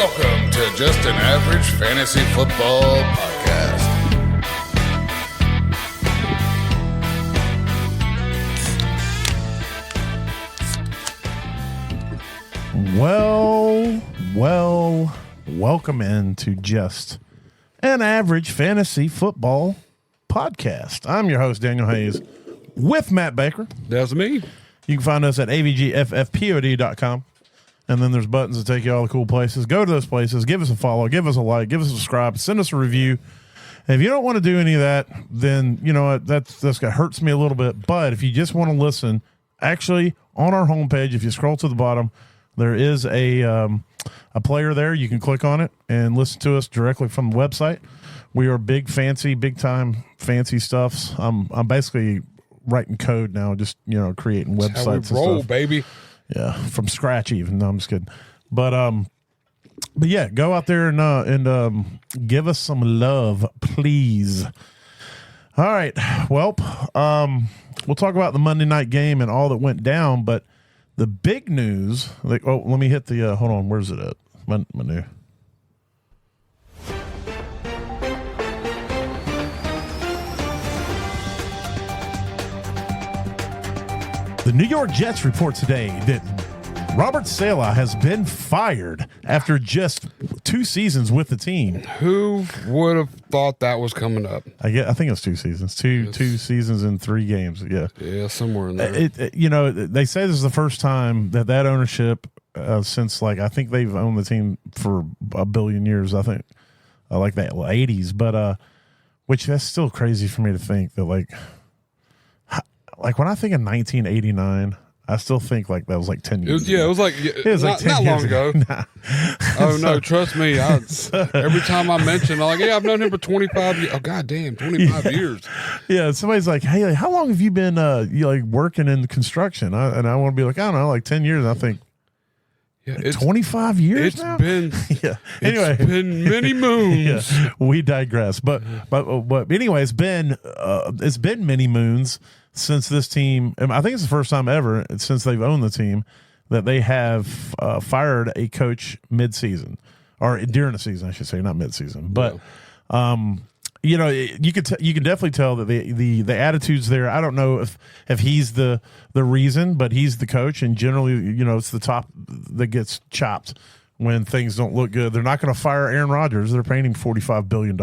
Welcome to Just an Average Fantasy Football Podcast. Welcome into Just an Average Fantasy Football Podcast. I'm your host, Daniel Hayes, with Matt Baker. That's me. You can find us at avgffpod.com. And then there's buttons that take you all the cool places. Go to those places. Give us a follow. Give us a like. Give us a subscribe. Send us a review. And if you don't want to do any of that, then you know what? That hurts me a little bit. But if you just want to listen, actually on our homepage, if you scroll to the bottom, there is a player there. You can click on it and listen to us directly from the website. We are big time fancy stuffs. I'm basically writing code now, just creating websites. That's how we roll, and stuff. baby. Yeah, from scratch even. No, I'm just kidding. But yeah, go out there and give us some love, please. All right. Well, we'll talk about the Monday night game and all that went down, but the big news, let me hit the hold on, where's it at? Menu. The New York Jets report today that Robert Saleh has been fired after just 2 seasons with the team. Who would have thought that was coming up? I think it was 2 seasons. Two seasons and 3 games. Yeah, somewhere in there. They say this is the first time that ownership since I think they've owned the team for a billion years. I think like the 80s, but which that's still crazy for me to think that like when I think of 1989, I still think that was 10 years ago. It was like 10 not long ago. Nah. Oh, no, trust me. Every time I mention, I'm like, yeah, I've known him for 25 years. Oh, goddamn, 25 years. Yeah, somebody's like, hey, how long have you been working in construction? And I want to be like, I don't know, 10 years. And I think, 25 years now? Yeah. Anyway. It's been many moons. Yeah, we digress. But anyway, it's been many moons since this team, I think it's the first time ever since they've owned the team that they have fired a coach mid-season or during the season, I should say, not mid-season. But you can definitely tell that the attitudes there. I don't know if he's the reason, but he's the coach, and generally, it's the top that gets chopped when things don't look good. They're not going to fire Aaron Rodgers. They're paying him $45 billion,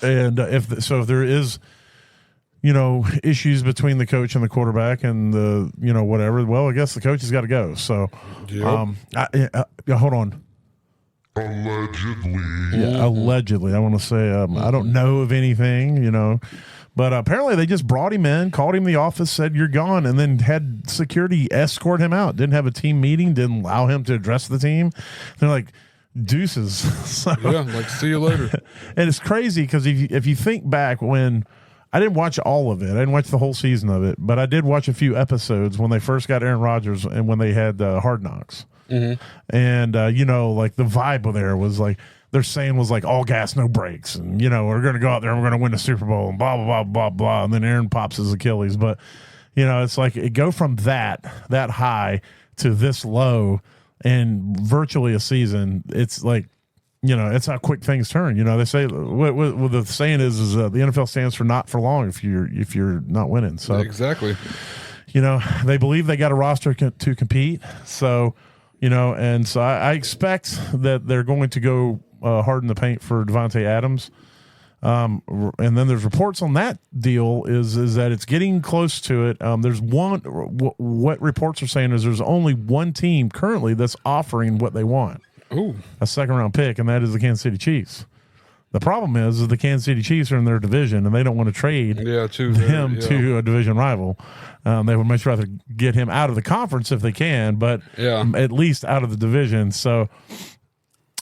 and if there is issues between the coach and the quarterback and the, whatever. Well, I guess the coach has got to go. So, hold on. Allegedly. Yeah, allegedly. I want to say, I don't know of anything, but apparently they just brought him in, called him in the office, said, you're gone, and then had security escort him out. Didn't have a team meeting, didn't allow him to address the team. They're like, deuces. So, see you later. And it's crazy because if you think back when, I didn't watch all of it. I didn't watch the whole season of it, but I did watch a few episodes when they first got Aaron Rodgers and when they had Hard Knocks. Mm-hmm. And, the vibe there was they're saying was all gas, no brakes. And, we're going to go out there and we're going to win the Super Bowl and blah, blah, blah, blah, blah. And then Aaron pops his Achilles. But, it's it go from that high to this low in virtually a season. It's it's how quick things turn. They say what the saying is the NFL stands for not for long if you're not winning. So exactly, they believe they got a roster to compete. So and so I expect that they're going to go hard in the paint for Devontae Adams. And then there's reports on that deal is that it's getting close to it. There's what reports are saying is there's only one team currently that's offering what they want. Ooh. A second-round pick, and that is the Kansas City Chiefs. The problem is the Kansas City Chiefs are in their division, and they don't want to trade him to a division rival. They would much rather get him out of the conference if they can, but at least out of the division. So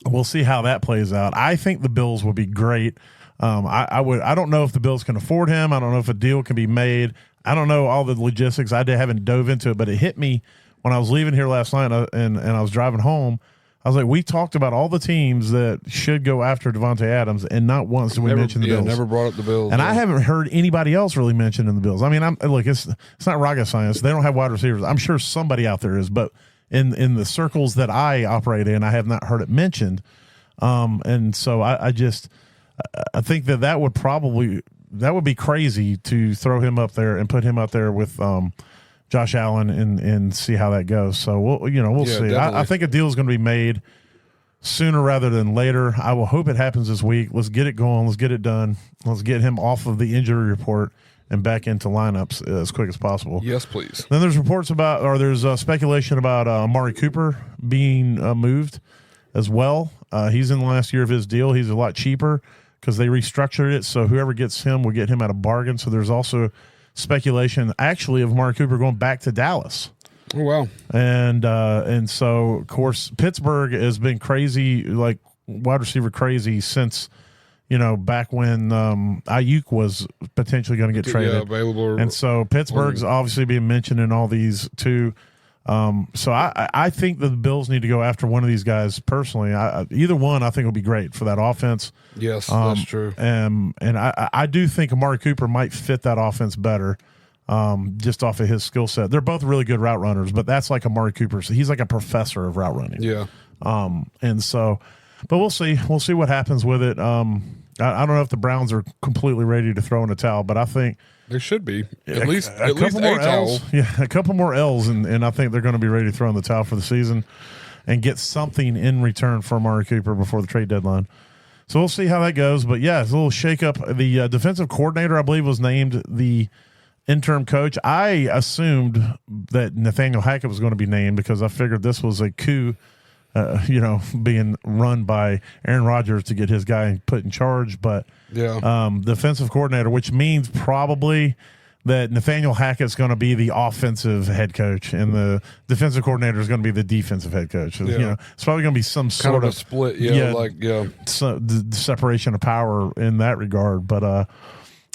we'll see how that plays out. I think the Bills would be great. I don't know if the Bills can afford him. I don't know if a deal can be made. I don't know all the logistics. I haven't dove into it, but it hit me when I was leaving here last night and I was driving home. I was like, we talked about all the teams that should go after Devontae Adams, and not once did we mention the Bills. Never brought up the Bills. And I haven't heard anybody else really mention in the Bills. I mean, it's not rocket science. They don't have wide receivers. I'm sure somebody out there is, but in the circles that I operate in, I have not heard it mentioned. And so I think that would be crazy to throw him up there and put him up there with Josh Allen and see how that goes. So we'll see. I think a deal is going to be made sooner rather than later. I will hope it happens this week. Let's get it going. Let's get it done. Let's get him off of the injury report and back into lineups as quick as possible. Yes, please. Then there's reports there's speculation about Amari Cooper being moved as well. He's in the last year of his deal. He's a lot cheaper because they restructured it, so whoever gets him will get him at a bargain. So there's also speculation actually of Amari Cooper going back to Dallas. Oh, wow. And so, of course, Pittsburgh has been crazy, like wide receiver crazy since, back when Ayuk was potentially going to get traded. Yeah, available. And so Pittsburgh's obviously being mentioned in all these too. So I think that the Bills need to go after one of these guys personally. Either one I think will be great for that offense. Yes, that's true. And I do think Amari Cooper might fit that offense better. Just off of his skill set. They're both really good route runners, but that's like Amari Cooper. So he's like a professor of route running. Yeah. And so, but we'll see. We'll see what happens with it. I don't know if the Browns are completely ready to throw in a towel, but I think they should be at least a couple more towel. L's. Yeah, a couple more L's, and I think they're going to be ready to throw in the towel for the season and get something in return for Amari Cooper before the trade deadline. So we'll see how that goes. But yeah, it's a little shakeup. The defensive coordinator, I believe, was named the interim coach. I assumed that Nathaniel Hackett was going to be named because I figured this was a coup, being run by Aaron Rodgers to get his guy put in charge. But defensive coordinator, which means probably that Nathaniel Hackett's going to be the offensive head coach and the defensive coordinator is going to be the defensive head coach. Yeah. It's probably going to be some sort of a split. So the separation of power in that regard. But,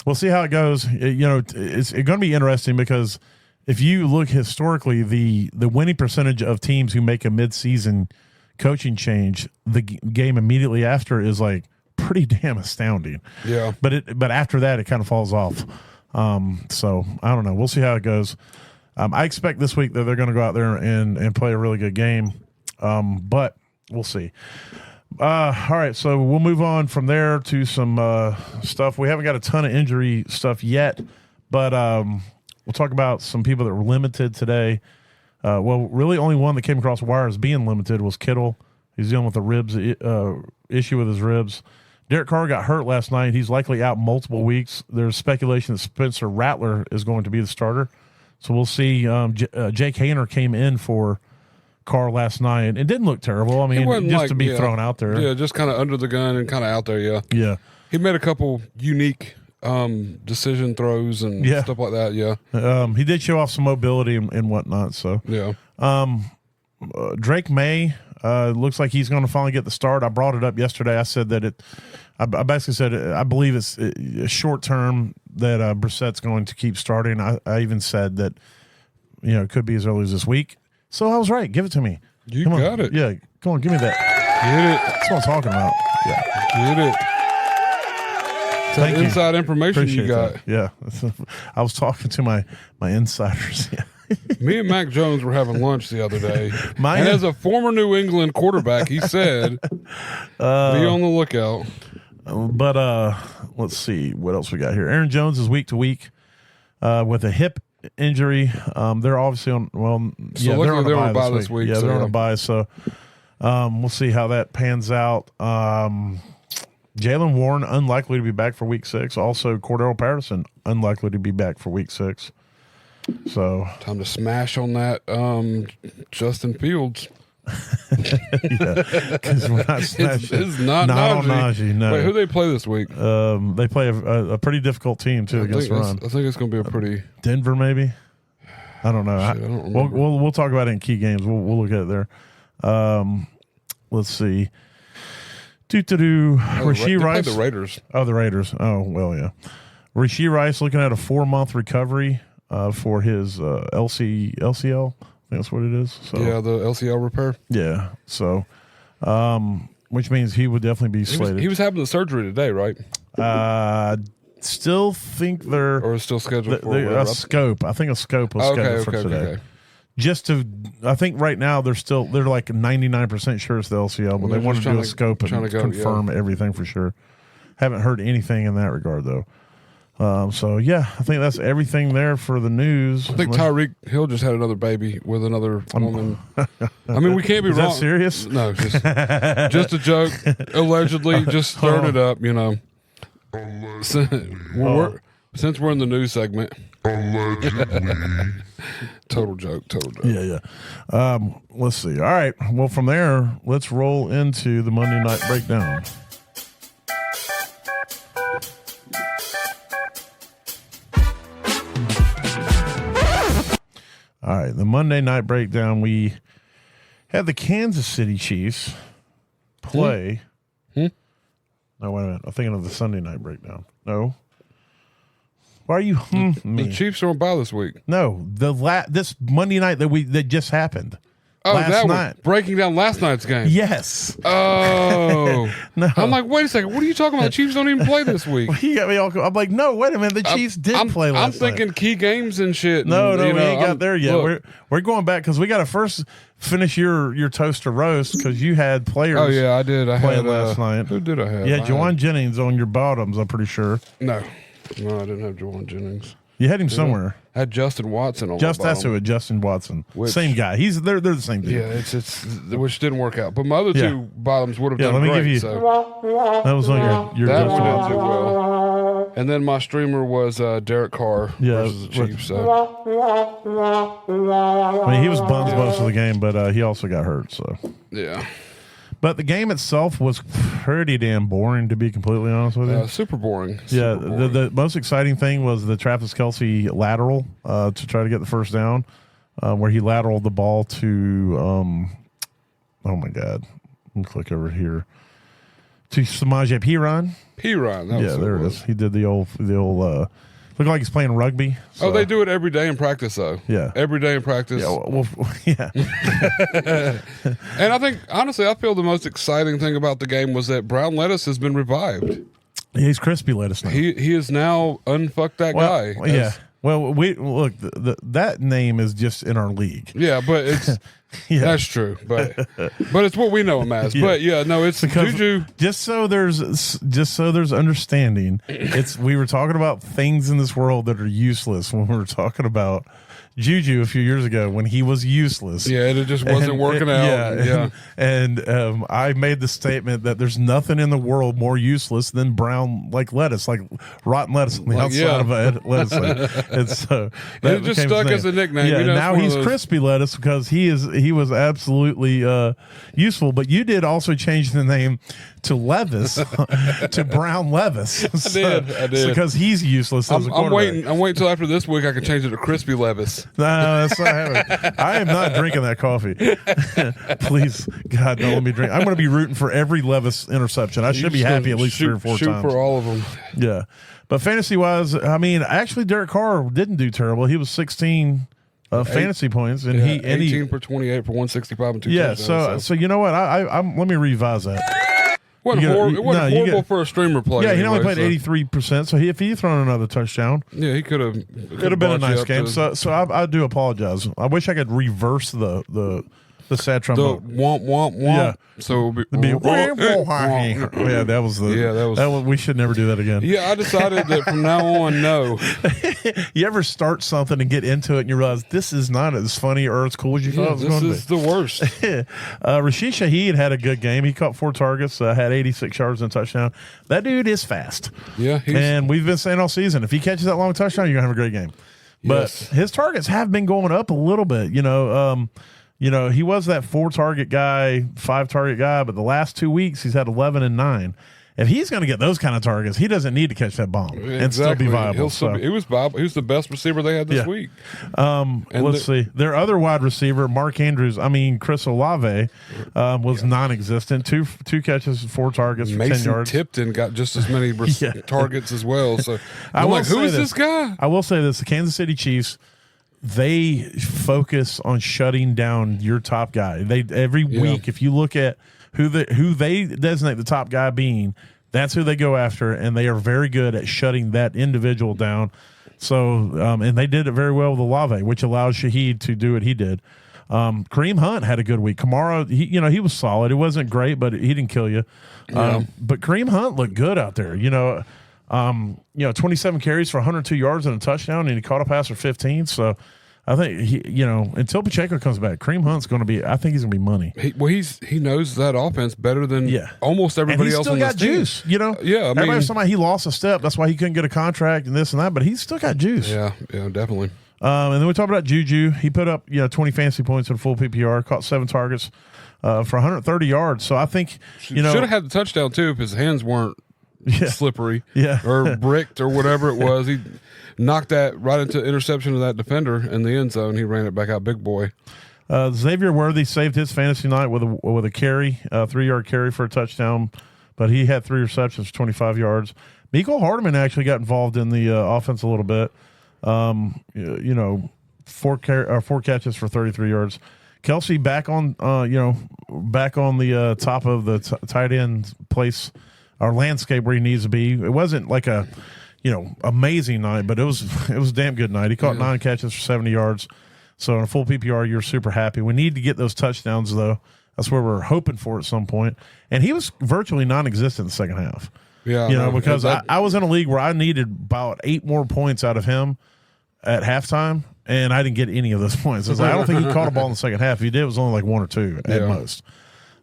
we'll see how it goes. It's going to be interesting because if you look historically, the winning percentage of teams who make a midseason coaching change, the game immediately after is like pretty damn astounding. Yeah. But after that, it kind of falls off. So I don't know. We'll see how it goes. I expect this week that they're going to go out there and play a really good game. But we'll see. All right, so we'll move on from there to some stuff. We haven't got a ton of injury stuff yet, but we'll talk about some people that were limited today. Really only one that came across the wire as being limited was Kittle. He's dealing with a ribs issue with his ribs. Derek Carr got hurt last night. He's likely out multiple weeks. There's speculation that Spencer Rattler is going to be the starter. So we'll see. Jake Haener came in for Carr last night. It didn't look terrible. I mean, just to be thrown out there. Yeah, just kind of under the gun and kind of out there, yeah. Yeah. He made a couple unique decision throws and stuff like that, yeah. He did show off some mobility and whatnot, so. Yeah. Drake May looks like he's going to finally get the start. I brought it up yesterday. I said that I basically said I believe it's short term that Brissett's going to keep starting. I even said that, it could be as early as this week. So I was right. Give it to me. You got it. Yeah. Come on. Give me that. Get it. That's what I'm talking about. Yeah. Get it. Thank you. Inside information Appreciate you got. That. Yeah. I was talking to my insiders. Yeah. Me and Mac Jones were having lunch the other day. And as a former New England quarterback, he said, be on the lookout. But let's see what else we got here. Aaron Jones is week to week with a hip injury. They're obviously on. They're on a bye this week. Yeah, they're on a bye. So we'll see how that pans out. Jaylen Warren unlikely to be back for week 6. Also, Cordell Patterson unlikely to be back for week 6. So time to smash on that Justin Fields. Because we're not smashing. It's not on Najee. No. Wait, who they play this week? They play a pretty difficult team too against the run. I think it's going to be a pretty Denver maybe. I don't know. I don't remember. We'll talk about it in key games. We'll look at it there. Let's see. Rashee Rice. The Raiders. Oh, the Raiders. Oh, well, yeah. Rashee Rice looking at a 4-month recovery for his LCL. I think that's what it is. So, yeah, the LCL repair. Yeah. So, which means he would definitely be slated. He was having the surgery today, right? Still think they're or still scheduled for a scope. I think a scope was scheduled for today. Okay. I think right now they're like 99% sure it's the LCL, but they want to do a scope and confirm everything for sure. Haven't heard anything in that regard though. So yeah, I think that's everything there for the news. I think Tyreek Hill just had another baby with another woman. I mean, we can't be wrong. Is that serious? No, just a joke. Allegedly, just stirred it up. You know, since we're in the news segment. Allegedly. Total joke. Yeah. Let's see. All right. Well, from there, let's roll into the Monday Night Breakdown. All right, the Monday Night Breakdown, we had the Kansas City Chiefs play. No, wait a minute. I'm thinking of the Sunday Night Breakdown. No. Why are you me? The Chiefs are on bye this week. No, this Monday night that just happened. Oh, last night. Breaking down last night's game. Yes. Oh. No. I'm like, wait a second. What are you talking about? The Chiefs don't even play this week. He got me all. I'm like, no, wait a minute. The Chiefs did play last night. I'm thinking key games and shit. No, we ain't got there yet. Look, we're going back because we got to first finish your toast to roast because you had players. Oh yeah, I did. I had last night. Who did I have? You had Juwan Jennings on your bottoms. I'm pretty sure. No, I didn't have Juwan Jennings. You had him somewhere. I had Justin Watson on that's who it. Justin Watson. Same guy. They're the same dude. Yeah, it's which didn't work out. But my other two bottoms would have done let me great. Give you, so. That was on your that one didn't do well. And then my streamer was Derek Carr versus the Chiefs. So. I mean, he was bummed most of the game, but he also got hurt. So yeah. But the game itself was pretty damn boring, to be completely honest with you. Super boring. The most exciting thing was the Travis Kelce lateral to try to get the first down, where he lateraled the ball to, oh my God, let me click over here, to Samaje Perine. There it is. He did the old. Looked like he's playing rugby. So. Oh, they do it every day in practice, though. Yeah. Every day in practice. Yeah. And I think, honestly, I feel the most exciting thing about the game was that Brown Lettuce has been revived. Yeah, he's crispy lettuce now. He is now unfucked that guy. Yeah. Well, look, that name is just in our league. Yeah, but it's that's true. But it's what we know him as. Yeah. But yeah, no, it's because Juju. Just so there's understanding. We were talking about things in this world that are useless when we were talking about Juju a few years ago when he was useless. Yeah, it just wasn't working out. And I made the statement that there's nothing in the world more useless than brown lettuce, like rotten lettuce on the outside of a lettuce. And so it just stuck as a nickname. Yeah, now he's crispy lettuce because he was absolutely useful. But you did also change the name to Levis to Brown Levis. I did. Because he's useless as a quarterback. I'm waiting until after this week I can change it to Crispy Levis. No, that's not happening. I am not drinking that coffee. Please, God, don't let me drink. I'm going to be rooting for every Levis interception. I should be happy at least 3 or 4 times. Shoot for all of them. Yeah. But fantasy-wise, I mean, actually, Derek Carr didn't do terrible. He was 16 fantasy points. And he 18 for 28 for 165 and 2 touchdowns. So you know what? Let me revise that. It wasn't horrible for a streamer player. Yeah, he only played 83%. So if he'd thrown another touchdown, he could have. Could have been a nice game. So I do apologize. I wish I could reverse the sad trombone. The womp womp womp. Yeah. So it'd be yeah, that was we should never do that again. Yeah, I decided that from now on, no. You ever start something and get into it and you realize this is not as funny or as cool as you thought it was going to be? This is the worst. Rashid Shaheed had a good game. He caught 4 targets, had 86 yards and a touchdown. That dude is fast. Yeah. And we've been saying all season, if he catches that long touchdown, you're going to have a great game. But his targets have been going up a little bit, he was that 4 target guy, 5 target guy, but the last 2 weeks he's had 11 and 9. If he's going to get those kind of targets, he doesn't need to catch that bomb and still be viable. He was viable. He was the best receiver they had this week. Let's see. Their other wide receiver, Chris Olave, was non-existent. Two catches, 4 targets for 10 yards. Mason Tipton got just as many targets as well. So I'm like, who is this guy? I will say this: the Kansas City Chiefs, they focus on shutting down your top guy. Every week, if you look at who they designate the top guy being, that's who they go after, and they are very good at shutting that individual down. So, and they did it very well with Olave, which allows Shaheed to do what he did. Kareem Hunt had a good week. Kamara, he was solid. It wasn't great, but he didn't kill you. But Kareem Hunt looked good out there. 27 carries for 102 yards and a touchdown, and he caught a pass for 15. So I think until Pacheco comes back, Kareem Hunt's going to be. I think he's going to be money. He knows that offense better than almost everybody else on this team. He's still got juice. Yeah, everybody's talking about he lost a step. That's why he couldn't get a contract and this and that. But he's still got juice. Yeah, definitely. And then we talked about Juju. He put up 20 fantasy points in full PPR, caught 7 targets for 130 yards. So I think should have had the touchdown too if his hands weren't slippery, or bricked or whatever it was. He knocked that right into interception of that defender in the end zone. He ran it back out, big boy. Xavier Worthy saved his fantasy night with a carry, 3-yard carry for a touchdown, but he had 3 receptions for 25 yards. Mecole Hardman actually got involved in the offense a little bit. 4 catches for 33 yards. Kelsey back on the top of the tight end place or landscape where he needs to be. It wasn't like a amazing night, but it was a damn good night. He caught 9 catches for 70 yards. So in a full PPR, you're super happy. We need to get those touchdowns though. That's where we're hoping for at some point. And he was virtually non-existent in the second half. Yeah, because I was in a league where I needed about 8 more points out of him at halftime, and I didn't get any of those points. I don't think he caught a ball in the second half. If he did, it was only like 1 or 2 at most.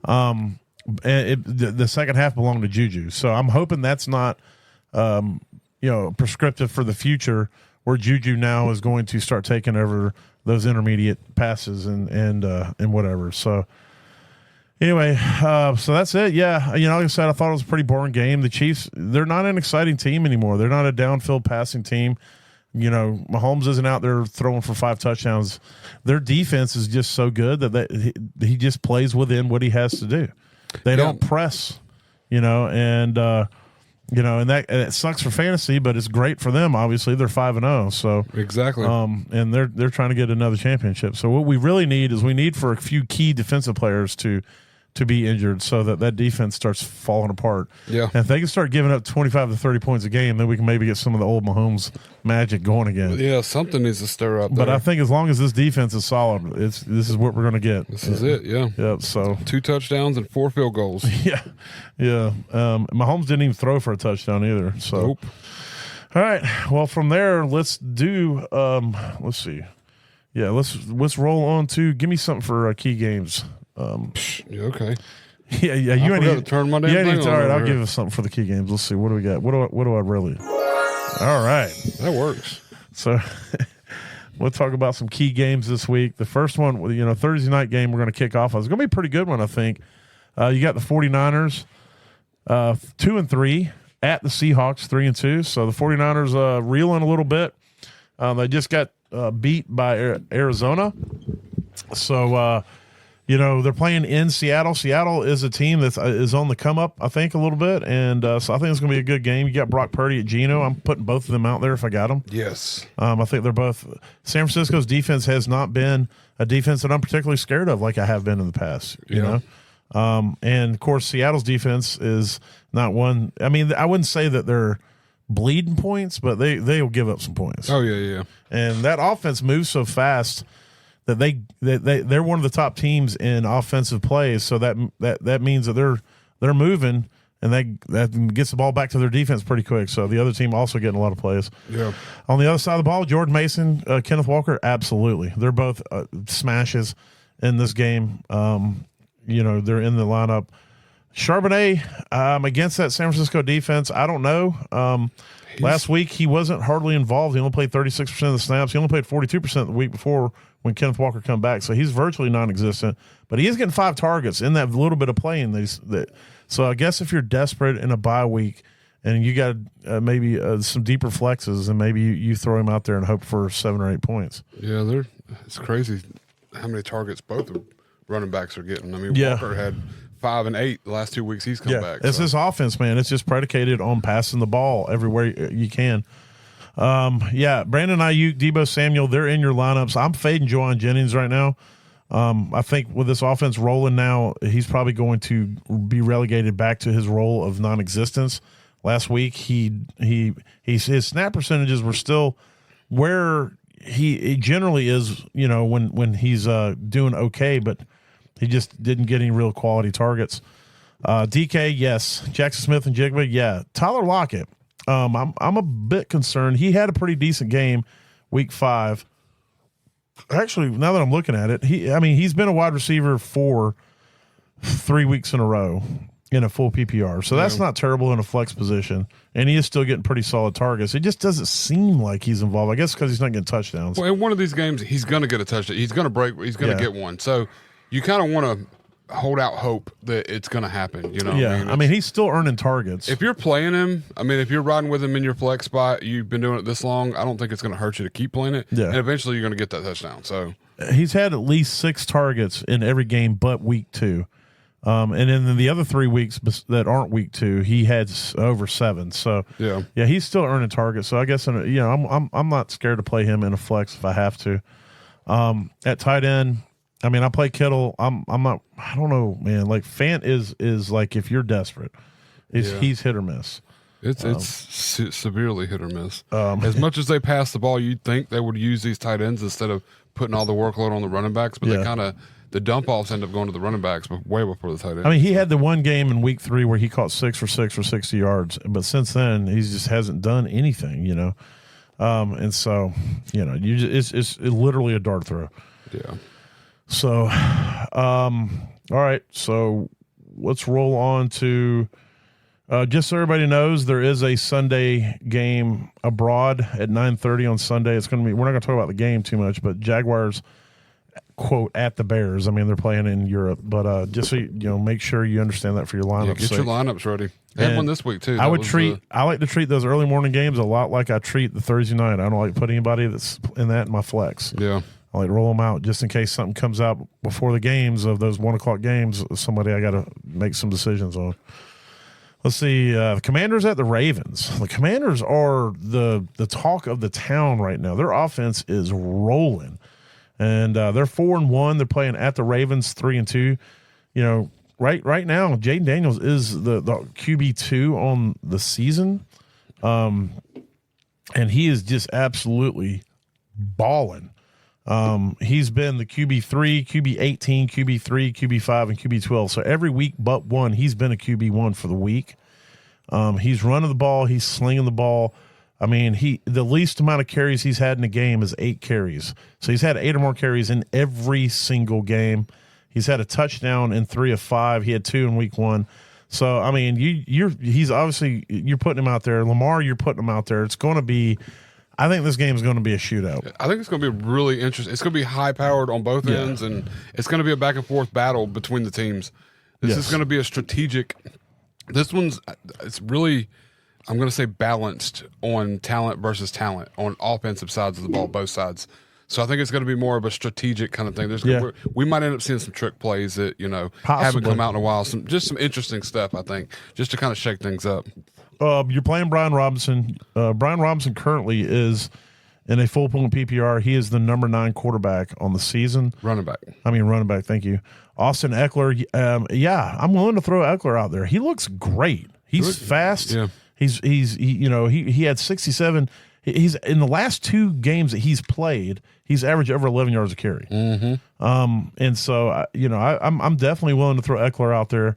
And the second half belonged to Juju. So I'm hoping that's not, prescriptive for the future, where Juju now is going to start taking over those intermediate passes and whatever. So anyway, so that's it. Yeah, like I said, I thought it was a pretty boring game. The Chiefs, they're not an exciting team anymore. They're not a downfield passing team. Mahomes isn't out there throwing for 5 touchdowns. Their defense is just so good that he just plays within what he has to do. They don't press, and it sucks for fantasy, but it's great for them. Obviously, they're 5-0, so exactly. And they're trying to get another championship. So what we really need is for a few key defensive players to be injured, so that defense starts falling apart. Yeah. And if they can start giving up 25 to 30 points a game, then we can maybe get some of the old Mahomes magic going again. Yeah, something needs to stir up. But I think as long as this defense is solid, this is what we're going to get. This is it. Yeah. Yeah. So 2 touchdowns and 4 field goals. Yeah. Yeah. Mahomes didn't even throw for a touchdown either. So. Nope. All right. Well, from there, let's do. Let's see. Yeah. Let's roll on to give me something for key games. Okay. Yeah. You ain't to turn my damn thing on. All right. I'll give us something for the key games. Let's see. What do we got? What do I really? All right. That works. So we'll talk about some key games this week. The first one, Thursday night game we're going to kick off. It's going to be a pretty good one, I think. You got the 49ers, 2-3 at the Seahawks, 3-2. So the 49ers reeling a little bit. They just got beat by Arizona. So, they're playing in Seattle. Seattle is a team that is on the come up, I think, a little bit. And so I think it's going to be a good game. You got Brock Purdy at Geno. I'm putting both of them out there if I got them. Yes. I think they're both. San Francisco's defense has not been a defense that I'm particularly scared of like I have been in the past, you know? And, of course, Seattle's defense is not one. I mean, I wouldn't say that they're bleeding points, but they'll give up some points. Oh, yeah. And that offense moves so fast that they're one of the top teams in offensive plays. So that means that they're moving, and that gets the ball back to their defense pretty quick. So the other team also getting a lot of plays. Yeah. On the other side of the ball, Jordan Mason, Kenneth Walker, absolutely. They're both smashes in this game. They're in the lineup. Charbonnet against that San Francisco defense, I don't know. Last week, he wasn't hardly involved. He only played 36% of the snaps. He only played 42% the week before when Kenneth Walker come back. So he's virtually non-existent. But he is getting 5 targets in that little bit of playing. So I guess if you're desperate in a bye week and you got maybe some deeper flexes, and maybe you throw him out there and hope for 7 or 8 points. Yeah, it's crazy how many targets both the running backs are getting. I mean, Walker had 5 and 8 the last 2 weeks he's come back. It's this offense, man. It's just predicated on passing the ball everywhere you can. Brandon Ayuk, Deebo Samuel, they're in your lineups. I'm fading Juwan Jennings right now. I think with this offense rolling now, he's probably going to be relegated back to his role of non-existence. Last week, his snap percentages were still where he generally is, when he's doing okay, but he just didn't get any real quality targets. DK, yes. Jackson Smith and Jigba, yeah. Tyler Lockett, I'm a bit concerned. He had a pretty decent game week 5. Actually, now that I'm looking at it, he's been a wide receiver for 3 weeks in a row in a full PPR. So that's not terrible in a flex position. And he is still getting pretty solid targets. It just doesn't seem like he's involved. I guess because he's not getting touchdowns. Well, in one of these games, he's going to get a touchdown. He's going to break. He's going to get one. So you kind of want to hold out hope that it's going to happen. Yeah. I mean, he's still earning targets. If you're playing him, if you're riding with him in your flex spot, you've been doing it this long, I don't think it's going to hurt you to keep playing it. Yeah. And eventually you're going to get that touchdown. So he's had at least 6 targets in every game but week 2. And then the other 3 weeks that aren't week 2, he had over 7. So yeah, he's still earning targets. So I guess I'm not scared to play him in a flex if I have to. At tight end, I play Kittle. I'm not. I don't know, man. Like Fant is like if you're desperate, he's hit or miss. It's severely hit or miss. As much as they pass the ball, you'd think they would use these tight ends instead of putting all the workload on the running backs, but they kind of. The dump offs end up going to the running backs way before the tight end. He had the one game in week 3 where he caught 6 for 6 for 60 yards, but since then he just hasn't done anything, and so it's literally a dart throw. Yeah. So, all right. So let's roll on to just so everybody knows, there is a Sunday game abroad at 9:30 on Sunday. It's going to be. We're not going to talk about the game too much, but Jaguars. Quote at the Bears. They're playing in Europe, but just so make sure you understand that for your lineups. Get your lineups ready. They have one this week too. I like to treat those early morning games a lot like I treat the Thursday night. I don't like to put anybody that's in that in my flex. Yeah, I like to roll them out just in case something comes out before the games of those 1:00 games. Somebody I got to make some decisions on. Let's see. The Commanders at the Ravens. The Commanders are the talk of the town right now. Their offense is rolling. And they're 4-1. They're playing at the Ravens 3-2. Right now, Jaden Daniels is the QB2 on the season, and he is just absolutely balling. He's been the QB3, QB18, QB3, QB5, and QB12. So every week but one, he's been a QB1 for the week. He's running the ball. He's slinging the ball. The least amount of carries he's had in a game is 8 carries. So he's had 8 or more carries in every single game. He's had a touchdown in 3 of 5. He had 2 in week 1. So he's obviously you're putting him out there. Lamar, you're putting him out there. It's going to be. I think this game is going to be a shootout. I think it's going to be really interesting. It's going to be high powered on both ends, and it's going to be a back and forth battle between the teams. This is going to be a strategic. It's really. I'm going to say balanced on talent versus talent on offensive sides of the ball, both sides. So I think it's going to be more of a strategic kind of thing. We might end up seeing some trick plays that haven't come out in a while. Some interesting stuff, I think, just to kind of shake things up. You're playing Brian Robinson. Brian Robinson currently is in a full point PPR. He is the number 9 quarterback on the season. Running back. Thank you. Austin Eckler. I'm willing to throw Eckler out there. He looks great. He's fast. Yeah. He had 67. He's in the last 2 games that he's played, he's averaged over 11 yards a carry. Mm-hmm. And so I'm definitely willing to throw Eckler out there.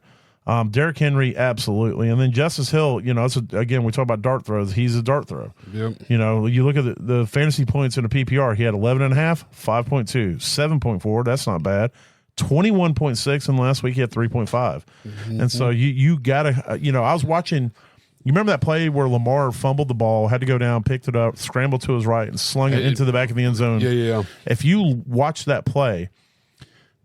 Derrick Henry, absolutely, and then Justice Hill. Again, we talk about dart throws. He's a dart throw. Yep. You look at the fantasy points in a PPR. He had 11.5, 5.2, 7.4. That's not bad. 21.6, and last week he had 3.5. Mm-hmm. And so you gotta. I was watching. You remember that play where Lamar fumbled the ball, had to go down, picked it up, scrambled to his right, and slung it into the back of the end zone? Yeah. If you watch that play,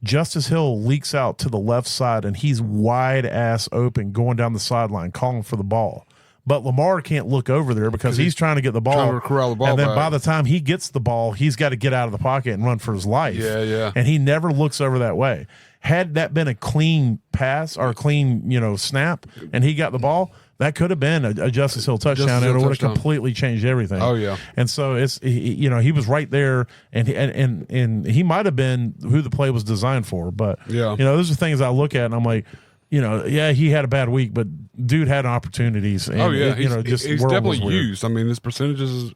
Justice Hill leaks out to the left side, and he's wide ass open going down the sideline, calling for the ball. But Lamar can't look over there because he's trying to get the ball. Trying to corral the ball and then back. By the time he gets the ball, he's got to get out of the pocket and run for his life. Yeah. And he never looks over that way. Had that been a clean pass or a clean, snap, and he got the ball, that could have been a Justice Hill touchdown, and it would have completely changed everything. Oh yeah. And so he was right there, and he might have been who the play was designed for. But those are things I look at, and I'm like, he had a bad week, but dude had opportunities. And he's just definitely used. His percentages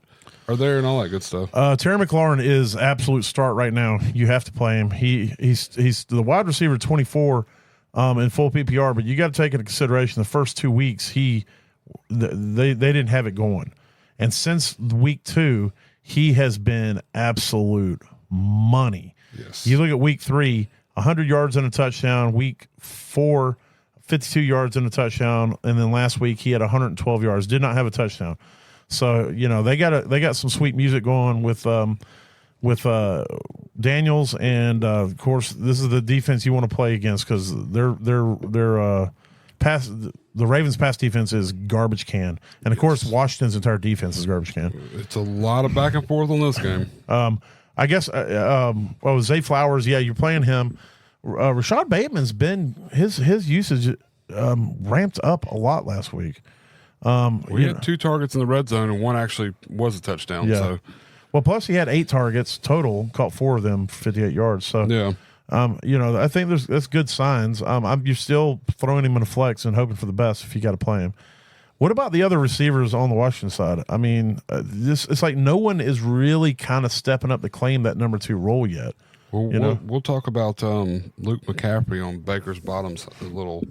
are there and all that good stuff. Terry McLaurin is absolute start right now. You have to play him. He's the wide receiver 24 in full PPR, but you got to take into consideration the first 2 weeks they didn't have it going, and since week 2 he has been absolute money. Yes. You look at week 3, 100 yards and a touchdown. Week 4, 52 yards and a touchdown, and then last week he had 112 yards. Did not have a touchdown. So they got some sweet music going with Daniels, and of course this is the defense you want to play against because the Ravens' pass defense is garbage can, and of course Washington's entire defense is garbage can. It's a lot of back and forth on this game. I guess Zay Flowers, yeah, you're playing him. Rashad Bateman's been his usage ramped up a lot last week. We had 2 targets in the red zone, and one actually was a touchdown. Yeah. So. Well, plus he had 8 targets total, caught 4 of them for 58 yards. So, yeah. I think that's good signs. You're still throwing him in a flex and hoping for the best if you got to play him. What about the other receivers on the Washington side? I mean, it's like no one is really kind of stepping up to claim that number 2 role yet. We'll talk about Luke McCaffrey on Baker's bottoms a little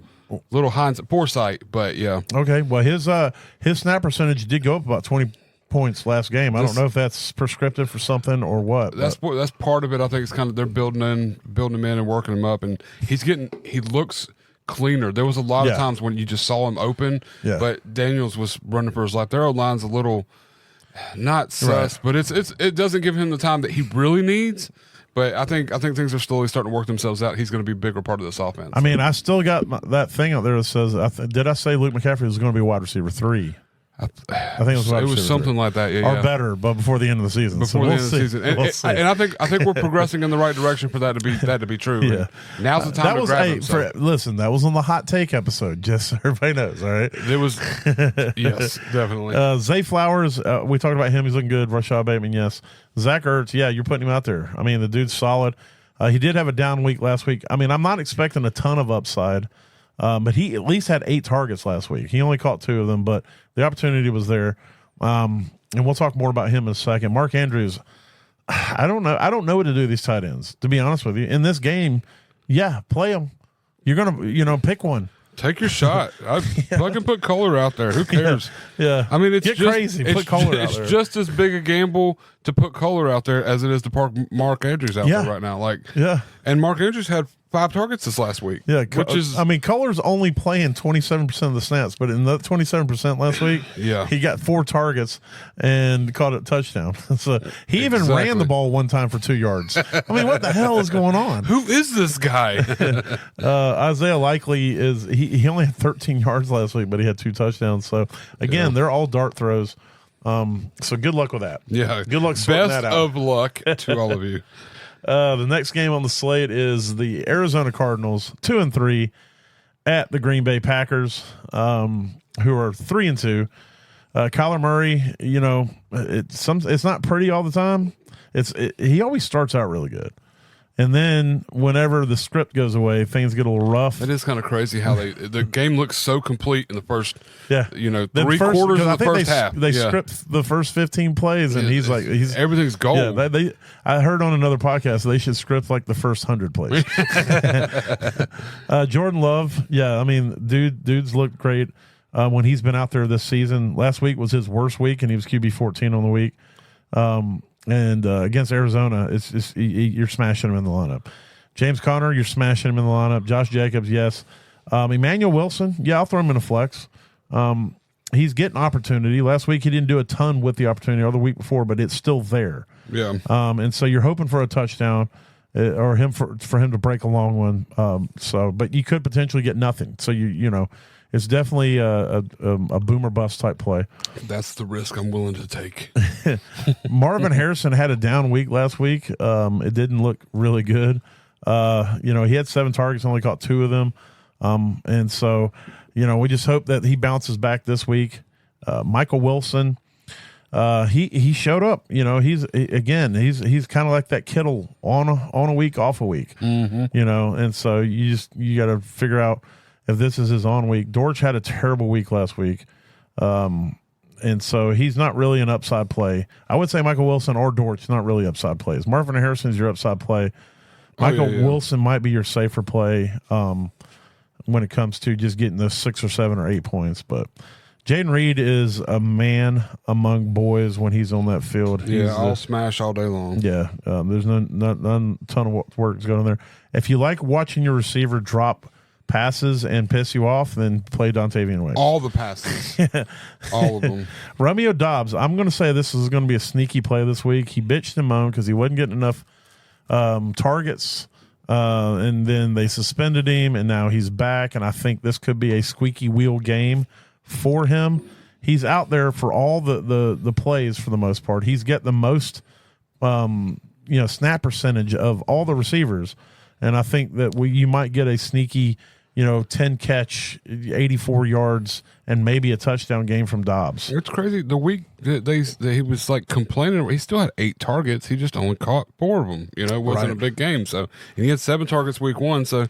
foresight, but yeah. Okay, well his snap percentage did go up about 20 points last game. I don't know if that's prescriptive for something or what. That's part of it. I think it's kind of they're building him in and working him up, and he looks cleaner. There was a lot of times when you just saw him open, but Daniels was running for his life. Their line's a little not sus, but it doesn't give him the time that he really needs. But I think things are slowly starting to work themselves out. He's going to be a bigger part of this offense. I mean, I still got that thing out there that says, did I say Luke McCaffrey was going to be wide receiver 3? I think it was something like that, yeah. Or better, but before the end of the season. Before the end of the season, and I think we're progressing in the right direction for that to be true. Yeah. Now's the time to grab him. Listen, that was on the hot take episode. Just so everybody knows, all right. It was, yes, definitely. Zay Flowers, we talked about him. He's looking good. Rashad Bateman, yes. Zach Ertz, yeah, you're putting him out there. I mean, the dude's solid. He did have a down week last week. I mean, I'm not expecting a ton of upside. But he at least had 8 targets last week. He only caught 2 of them, but the opportunity was there. And we'll talk more about him in a second. Mark Andrews, I don't know. I don't know what to do with these tight ends, to be honest with you. In this game, play them. You're going to, pick one. Take your shot. Plug and put Kohler out there. Who cares? Yeah. I mean, it's crazy. Put Kohler out there. It's just as big a gamble to put Kohler out there as it is to park Mark Andrews out there right now. And Mark Andrews had 5 targets this last week. Yeah, Kohler's only playing 27% of the snaps, but in the 27% last week, he got 4 targets and caught a touchdown. So he even ran the ball one time for 2 yards. I mean, what the hell is going on? Who is this guy? Isaiah Likely he only had 13 yards last week, but he had 2 touchdowns. So again, they're all dart throws. So good luck with that. Yeah, good luck sorting that out. Best of luck to all of you. The next game on the slate is the Arizona Cardinals, 2-3, at the Green Bay Packers, who are 3-2. Kyler Murray, it's not pretty all the time. He always starts out really good, and then whenever the script goes away, things get a little rough. It is kind of crazy how the game looks so complete in the first, 3 quarters of the first half. They script the first 15 plays, and he's everything's gold. Yeah, I heard on another podcast they should script like the first 100 plays. Jordan Love, I mean, dude's looked great when he's been out there this season. Last week was his worst week, and he was QB 14 on the week. And against Arizona, it's you're smashing him in the lineup. James Conner, you're smashing him in the lineup. Josh Jacobs, yes. Emmanuel Wilson, I'll throw him in a flex. He's getting opportunity. Last week he didn't do a ton with the opportunity, or the week before, but it's still there. Yeah. And so you're hoping for a touchdown, or for him to break a long one. But you could potentially get nothing. So it's definitely a boomer bust type play. That's the risk I'm willing to take. Marvin Harrison had a down week last week. It didn't look really good. He had 7 targets, only caught 2 of them. And so, we just hope that he bounces back this week. Michael Wilson, he showed up. He's kind of like that Kittle on a week, off a week. Mm-hmm. And so you got to figure out if this is his on week. Dortch had a terrible week last week. And so he's not really an upside play. I would say Michael Wilson or Dortch not really upside plays. Marvin Harrison's your upside play. Michael Wilson might be your safer play when it comes to just getting those 6 or 7 or 8 points. But Jaden Reed is a man among boys when he's on that field. Yeah, I'll smash all day long. Yeah, there's none ton of work is going on there. If you like watching your receiver drop passes and piss you off, then play Dontavian Wicks. All the passes. All of them. Romeo Dobbs, I'm going to say this is going to be a sneaky play this week. He bitched and moaned because he wasn't getting enough targets, and then they suspended him, and now he's back, and I think this could be a squeaky wheel game for him. He's out there for all the plays for the most part. He's got the most snap percentage of all the receivers, and I think that you might get a sneaky 10 catch, 84 yards, and maybe a touchdown game from Dobbs. It's crazy. The week that he was like complaining, he still had 8 targets. He just only caught 4 of them. It wasn't a big game. So, and he had 7 targets week 1. So,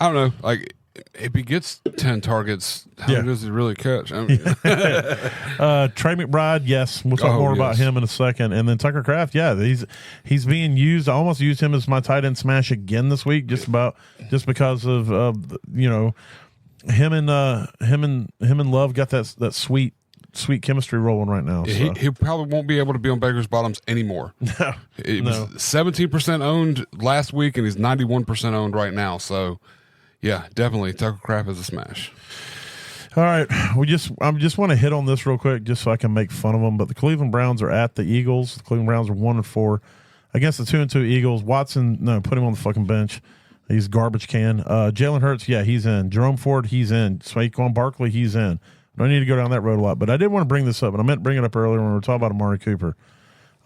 I don't know. Like, if he gets 10 targets, how many does he really catch? I mean, Trey McBride, yes. We'll talk more about him in a second. And then Tucker Kraft, he's being used. I almost used him as my tight end smash again this week, just because of him and Love got that sweet chemistry rolling right now. So. He probably won't be able to be on Baker's Bottoms anymore. No, it was 17% owned last week, and he's 91% owned right now. So. Yeah, definitely. Tucker Kraft is a smash. All right. I just want to hit on this real quick just so I can make fun of them. But the Cleveland Browns are at the Eagles. The Cleveland Browns are 1-4 against the 2-2 Eagles. Watson, no, put him on the fucking bench. He's garbage can. Jalen Hurts, he's in. Jerome Ford, he's in. Saquon Barkley, he's in. I don't need to go down that road a lot. But I did want to bring this up, and I meant to bring it up earlier when we were talking about Amari Cooper.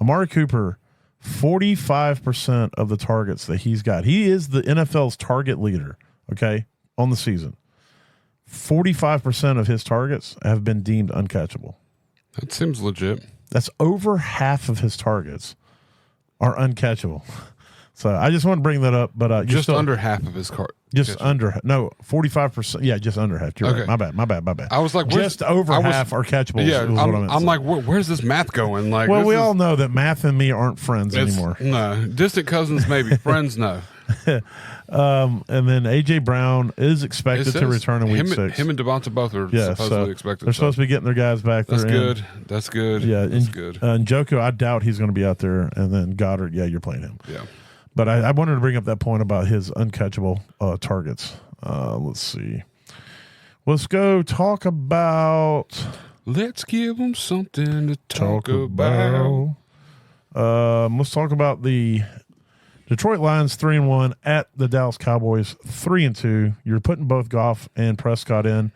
Amari Cooper, 45% of the targets that he's got. He is the NFL's target leader. Okay, on the season, 45% of his targets have been deemed uncatchable. That seems legit. That's over half of his targets are uncatchable. So I just want to bring that up, but just under half of his card. Just under 45%. Yeah, just under half. You're right. My bad. I was like, just over half are catchable. Yeah, I'm like, where's this math going? Like, well, we all know that math and me aren't friends anymore. No, distant cousins maybe, friends no. And then A.J. Brown is expected to return in week 6. Him and Devonta both are supposedly expected. They're supposed to be getting their guys back there. That's good. Yeah, that's good. And Njoku, I doubt he's going to be out there. And then Goddard, you're playing him. Yeah. But I wanted to bring up that point about his uncatchable targets. Let's see. Let's go talk about. Let's give them something to talk about. Let's talk about the Detroit Lions 3-1 at the Dallas Cowboys 3-2. You're putting both Goff and Prescott in.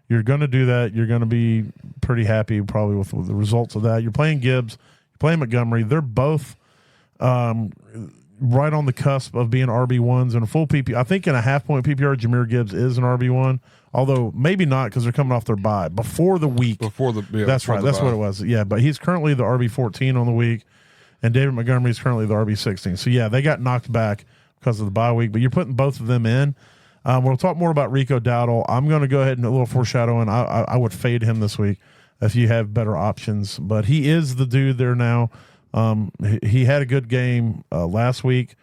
You're going to do that. You're going to be pretty happy probably with the results of that. You're playing Gibbs. You're playing Montgomery. They're both right on the cusp of being RB1s in a full PPR. I think in a half-point PPR, Jahmyr Gibbs is an RB1, although maybe not because they're coming off their bye. Before the week. That's right. That's what it was. Yeah, but he's currently the RB14 on the week. And David Montgomery is currently the RB16. So, they got knocked back because of the bye week. But you're putting both of them in. We'll talk more about Rico Dowdle. I'm going to go ahead and a little foreshadowing. I would fade him this week if you have better options. But he is the dude there now. He had a good game last week.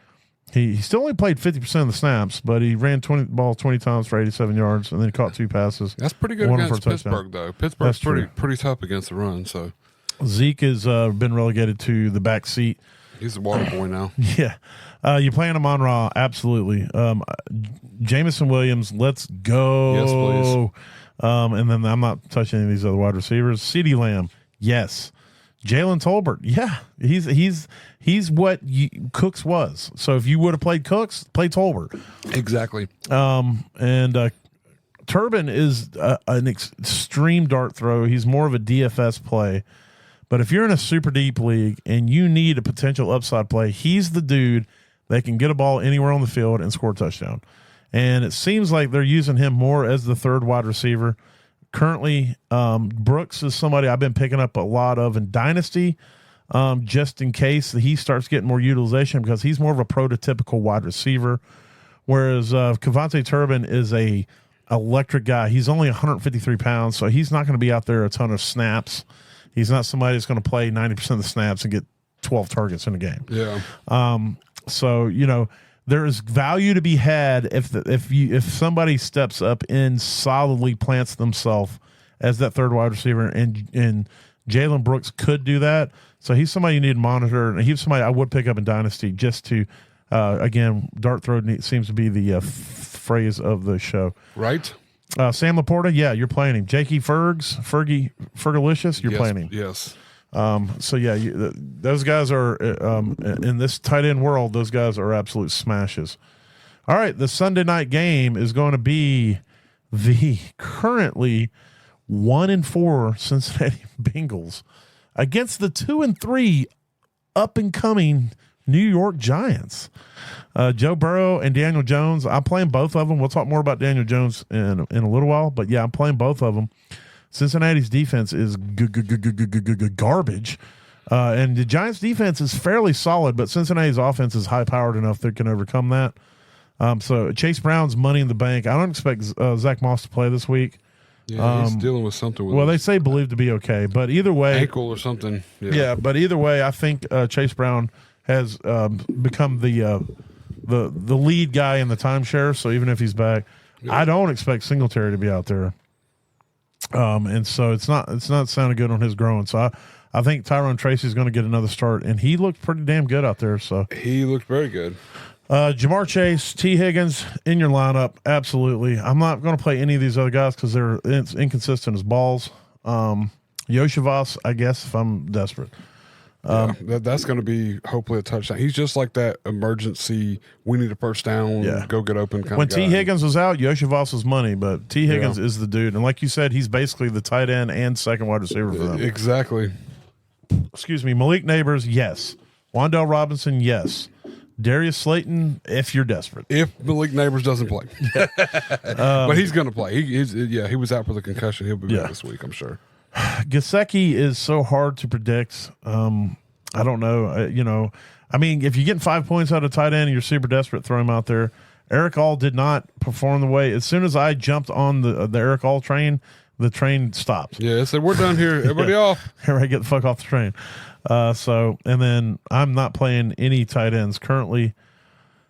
He still only played 50% of the snaps, but he ran 20 times for 87 yards and then caught 2 passes. That's pretty good against Pittsburgh, though. Pittsburgh's pretty tough against the run, so. Zeke has been relegated to the back seat. He's a water boy now. Yeah. You're playing Amon-Ra, absolutely. Jameson Williams, let's go. Yes, please. And then I'm not touching any of these other wide receivers. CeeDee Lamb, yes. Jalen Tolbert, yeah. He's what Cooks was. So if you would have played Cooks, play Tolbert. Exactly. And Turbin is an extreme dart throw. He's more of a DFS play. But if you're in a super deep league and you need a potential upside play, he's the dude that can get a ball anywhere on the field and score a touchdown. And it seems like they're using him more as the third wide receiver. Currently, Brooks is somebody I've been picking up a lot of in Dynasty, just in case he starts getting more utilization because he's more of a prototypical wide receiver. Whereas Kevontae Turbin is a electric guy. He's only 153 pounds, so he's not going to be out there a ton of snaps. He's not somebody that's going to play 90% of the snaps and get 12 targets in a game. Yeah. So, you know, there is value to be had if somebody steps up and solidly plants themselves as that third wide receiver, and Jalen Brooks could do that. So he's somebody you need to monitor, and he's somebody I would pick up in Dynasty just to, again, dart throw seems to be the phrase of the show. Right. Sam Laporta, yeah, you're playing him. Jakey Fergalicious, you're playing him. Yes. So yeah, those guys are in this tight end world. Those guys are absolute smashes. All right, the Sunday night game is going to be the currently 1-4 Cincinnati Bengals against the 2-3 up and coming New York Giants. Joe Burrow and Daniel Jones. I'm playing both of them. We'll talk more about Daniel Jones in a little while, but yeah, I'm playing both of them. Cincinnati's defense is garbage, and the Giants' defense is fairly solid, but Cincinnati's offense is high-powered enough they can overcome that. So Chase Brown's money in the bank. I don't expect Zach Moss to play this week. Yeah, he's dealing with something. Well, they say believed to be okay, but either way, ankle or something. Yeah, but either way, I think Chase Brown has become the lead guy in the timeshare. So even if he's back, I don't expect Singletary to be out there. And so it's not sounding good on his growing. So I think Tyrone Tracy's going to get another start, and he looked pretty damn good out there. So he looked very good. Jamar Chase, T. Higgins in your lineup, absolutely. I'm not going to play any of these other guys because they're inconsistent as balls. Yoshivas, I guess, if I'm desperate. That's going to be hopefully a touchdown. He's just like that emergency. We need a first down. Yeah. Go get open. When T. Higgins was out, Yoshivas was money, but T. Higgins is the dude. And like you said, he's basically the tight end and second wide receiver for them. Exactly. Excuse me. Malik Neighbors, yes. Wan'Dale Robinson, yes. Darius Slayton, if you're desperate. If Malik Neighbors doesn't play. But he's going to play. He was out for the concussion. He'll be back this week, I'm sure. Gesicki is so hard to predict. I don't know. I mean, if you're getting 5 points out of tight end and you're super desperate, throw him out there. Eric All did not perform the way. As soon as I jumped on the Eric All train, the train stopped. Yeah, it said, we're done here. Everybody off. Everybody get the fuck off the train. And then I'm not playing any tight ends currently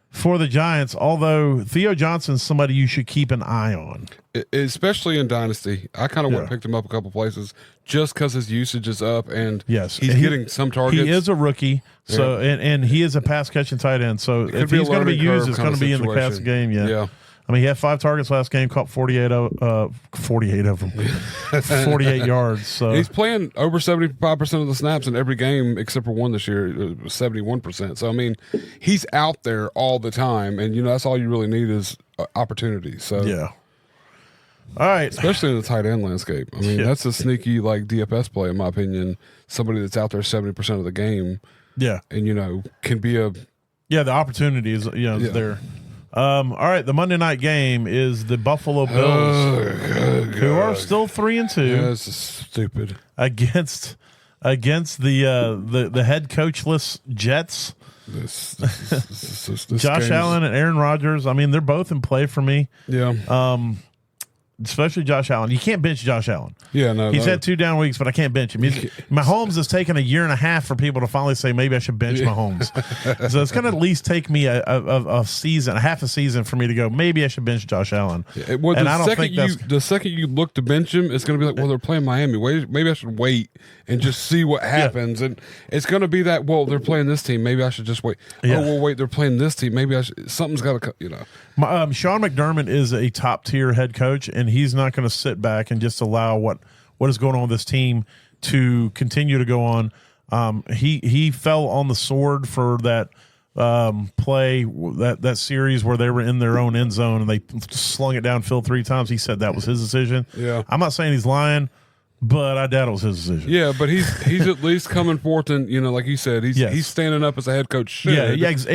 for the Giants, although Theo Johnson's somebody you should keep an eye on. Especially in Dynasty. I kind of went and picked him up a couple places just because his usage is up, and he's getting some targets. He is a rookie, so and he is a pass-catching tight end. So if he's going to be used, it's going to be in the passing game. Yeah. I mean, he had 5 targets last game, caught 48 of them, 48 yards. So he's playing over 75% of the snaps in every game except for one this year, 71%. So I mean, he's out there all the time, and that's all you really need is opportunity. So yeah. All right, especially in the tight end landscape. I mean, that's a sneaky DFS play in my opinion. Somebody that's out there 70% of the game. Yeah, and can be a the opportunity is there. All right, the Monday night game is the Buffalo Bills, who are still 3-2. Yeah, this is stupid. Against the head coachless Jets. This Josh Allen and Aaron Rodgers. I mean, they're both in play for me. Yeah. Especially Josh Allen. You can't bench Josh Allen. Yeah, no. He's had 2 down weeks, but I can't bench him. Mahomes has taken a year and a half for people to finally say maybe I should bench Mahomes. So it's going to at least take me a season, half a season for me to go, maybe I should bench Josh Allen. Yeah, well, and I don't think the second you look to bench him, it's going to be like, well, they're playing Miami. Maybe I should wait and just see what happens. And it's going to be that, well, they're playing this team. Maybe I should just wait. Yeah. Oh, well, wait, they're playing this team. Maybe something's got to, Sean McDermott is a top-tier head coach, and he's not going to sit back and just allow what is going on with this team to continue to go on. He fell on the sword for that play, that series where they were in their own end zone and they slung it downfield 3 times. He said that was his decision. Yeah. I'm not saying he's lying, but I doubt it was his decision. Yeah, but he's at least coming forth and like you said, he's standing up as a head coach should.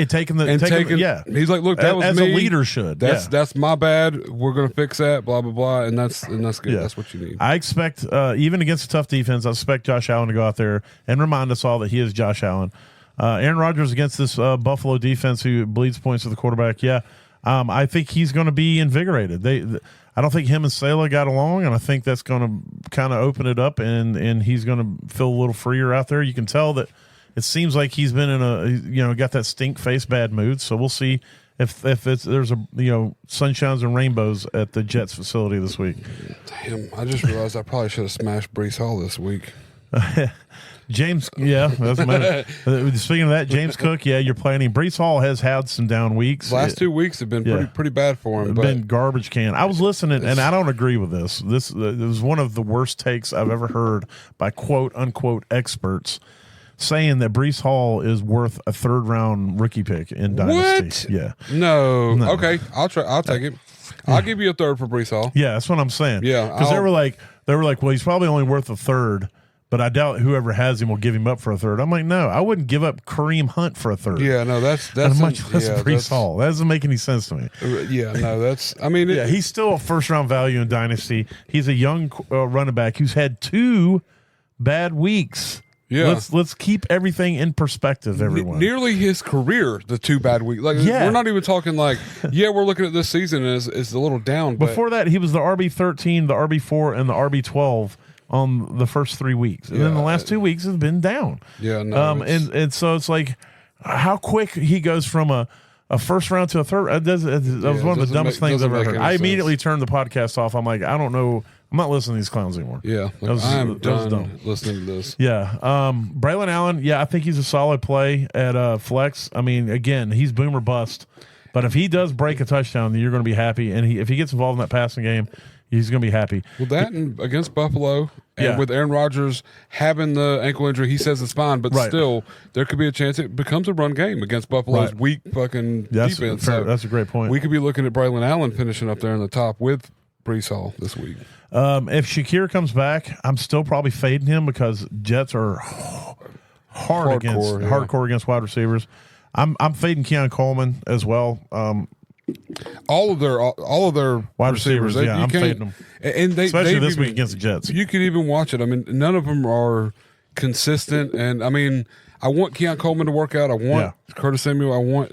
Taking He's like, look, that was as me. a leader should. That's my bad. We're gonna fix that. Blah blah blah, and that's good. Yeah. That's what you need. I expect even against a tough defense, I expect Josh Allen to go out there and remind us all that he is Josh Allen. Aaron Rodgers against this Buffalo defense who bleeds points to the quarterback. Yeah, I think he's going to be invigorated. I don't think him and Salah got along, and I think that's going to kind of open it up, and he's going to feel a little freer out there. You can tell that it seems like he's been in got that stink face bad mood. So we'll see if there's sunshines and rainbows at the Jets facility this week. Damn, I just realized I probably should have smashed Breece Hall this week. James, yeah, that's speaking of that, James Cook, yeah, you're playing him. Breece Hall has had some down weeks. Last 2 weeks have been pretty bad for him. Been garbage can. I was listening, and I don't agree with this. This it was one of the worst takes I've ever heard by quote unquote experts saying that Breece Hall is worth a 3rd round rookie pick in Dynasty. What? Yeah, no. Okay, I'll take it. I'll give you a 3rd for Breece Hall. Yeah, that's what I'm saying. Yeah, because they were like, well, he's probably only worth a 3rd. But I doubt whoever has him will give him up for a 3rd. I'm like, no, I wouldn't give up Kareem Hunt for a 3rd. Yeah, no, that's much less Breece Hall. That doesn't make any sense to me. Yeah, no, he's still a 1st round value in Dynasty. He's a young running back who's had 2 bad weeks. Yeah, let's keep everything in perspective, everyone. Nearly his career, the 2 bad weeks. We're not even talking like, we're looking at this season as a little down. But before that, he was the RB13, the RB4, and the RB12. On the first 3 weeks, and then the last 2 weeks has been down. Yeah, no, and so it's like how quick he goes from a 1st round to a 3rd. That was one of the dumbest things I've ever heard. I immediately turned the podcast off. I'm like, I don't know. I'm not listening to these clowns anymore. Yeah, I'm done listening to this. Yeah, Braylon Allen. Yeah, I think he's a solid play at flex. I mean, again, he's boom or bust. But if he does break a touchdown, then you're going to be happy. And if he gets involved in that passing game, he's going to be happy. Well, that and against Buffalo, and with Aaron Rodgers having the ankle injury, he says it's fine, but still, there could be a chance it becomes a run game against Buffalo's weak fucking defense. That's a great point. We could be looking at Braylon Allen finishing up there in the top with Breece Hall this week. If Shakir comes back, I'm still probably fading him because Jets are hardcore against wide receivers. I'm fading Keon Coleman as well. All of their wide receivers, I'm fading them, and especially this week against the Jets. You could even watch it. I mean, none of them are consistent, and I mean, I want Keon Coleman to work out. I want Curtis Samuel.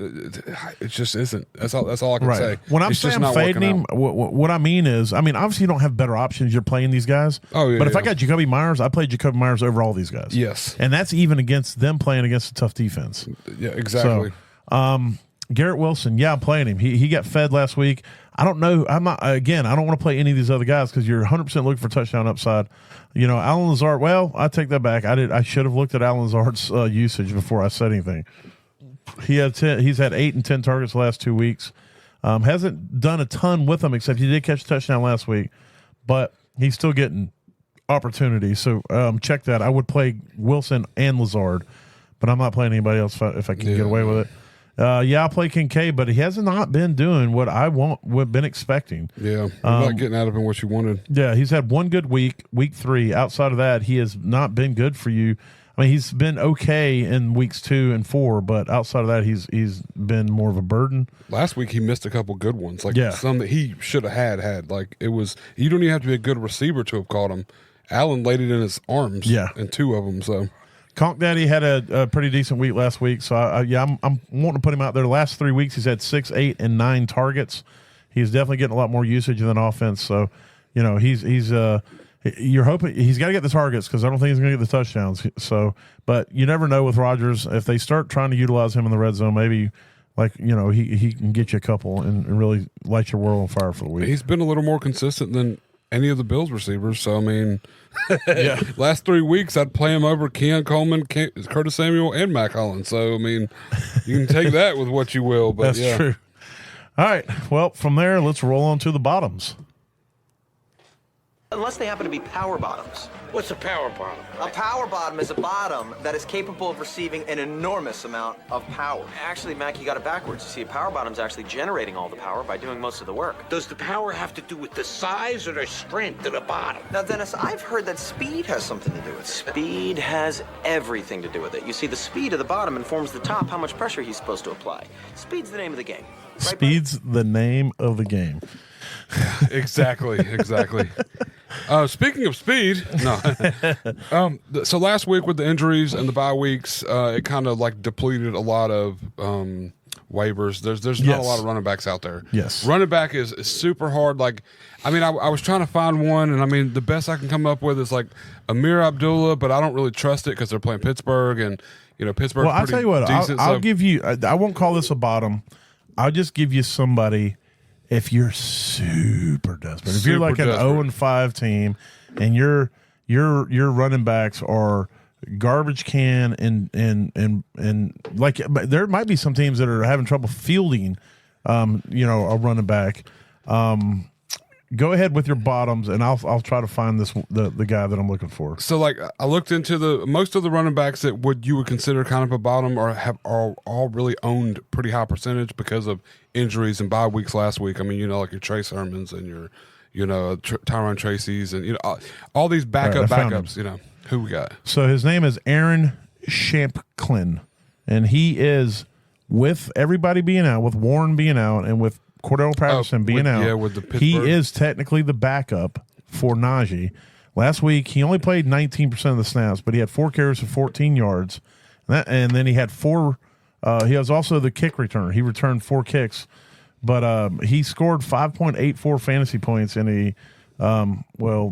It just isn't. That's all I can say. When I'm saying I'm fading him, what I mean is, obviously you don't have better options. You're playing these guys. Oh yeah. But if I got Jacoby Myers, I played Jacoby Myers over all these guys. Yes. And that's even against them playing against a tough defense. Yeah, exactly. So, Garrett Wilson, I'm playing him. He got fed last week. I don't know. I don't want to play any of these other guys because you're 100% looking for touchdown upside. Allen Lazard, well, I take that back. I should have looked at Allen Lazard's usage before I said anything. He's had 8 and 10 targets the last 2 weeks. Hasn't done a ton with them, except he did catch a touchdown last week, but he's still getting opportunities. So check that. I would play Wilson and Lazard, but I'm not playing anybody else if I can get away with it. I'll play Kincaid, but he has not been doing what I've been expecting. Yeah, not getting out of him what you wanted. Yeah, he's had one good week 3. Outside of that, he has not been good for you. I mean, he's been okay in weeks 2 and 4, but outside of that, he's been more of a burden. Last week, he missed a couple good ones, some that he should have had. Like it was, you don't even have to be a good receiver to have caught him. Allen laid it in his arms. In 2 of them. So. Conk Daddy had a pretty decent week last week, so I'm wanting to put him out there. The last 3 weeks, he's had 6, 8, and 9 targets. He's definitely getting a lot more usage than offense. So, you're hoping he's got to get the targets because I don't think he's going to get the touchdowns. So, but you never know with Rodgers if they start trying to utilize him in the red zone. Maybe he can get you a couple and really light your world on fire for the week. He's been a little more consistent than any of the Bills receivers. So I mean. Last 3 weeks, I'd play him over Keon Coleman, Curtis Samuel, and Mac Hollins. So, I mean, you can take that with what you will. But that's true. All right. Well, from there, let's roll on to the bottoms. Unless they happen to be power bottoms. What's a power bottom? A power bottom is a bottom that is capable of receiving an enormous amount of power. Actually, Mac, you got it backwards. You see, a power bottom is actually generating all the power by doing most of the work. Does the power have to do with the size or the strength of the bottom? Now, Dennis, I've heard that speed has something to do with it. Speed has everything to do with it. You see, the speed of the bottom informs the top how much pressure he's supposed to apply. Speed's the name of the game. Right, Speed's the name of the game. Exactly. Speaking of speed, no. So last week with the injuries and the bye weeks, it kind of like depleted a lot of waivers. There's not Yes. a lot of running backs out there. Yes. Running back is super hard. Like, I mean, I was trying to find one, and I mean, the best I can come up with is like Amir Abdullah, but I don't really trust it because they're playing Pittsburgh, and Pittsburgh. Well, I'll tell you what. Decent, I'll give you. I won't call this a bottom. I'll just give you somebody. If you're super desperate, if you're like an 0-5 team, and your running backs are garbage can and like there might be some teams that are having trouble fielding, a running back. Go ahead with your bottoms, and I'll try to find the guy that I'm looking for. So, like, I looked into most of the running backs that you would consider kind of a bottom are all really owned pretty high percentage because of injuries and bye weeks last week. I mean, like your Trey Sermons and your Tyron Tracy's and all these backups. Who we got? So his name is Aaron Shamplin, and he is, with everybody being out, with Warren being out, and with Cordell Patterson being out. Yeah, with the Pittsburgh. He is technically the backup for Najee. Last week, he only played 19% of the snaps, but he had 4 carries for 14 yards. And then he had 4 he was also the kick returner. He returned 4 kicks, but he scored 5.84 fantasy points in a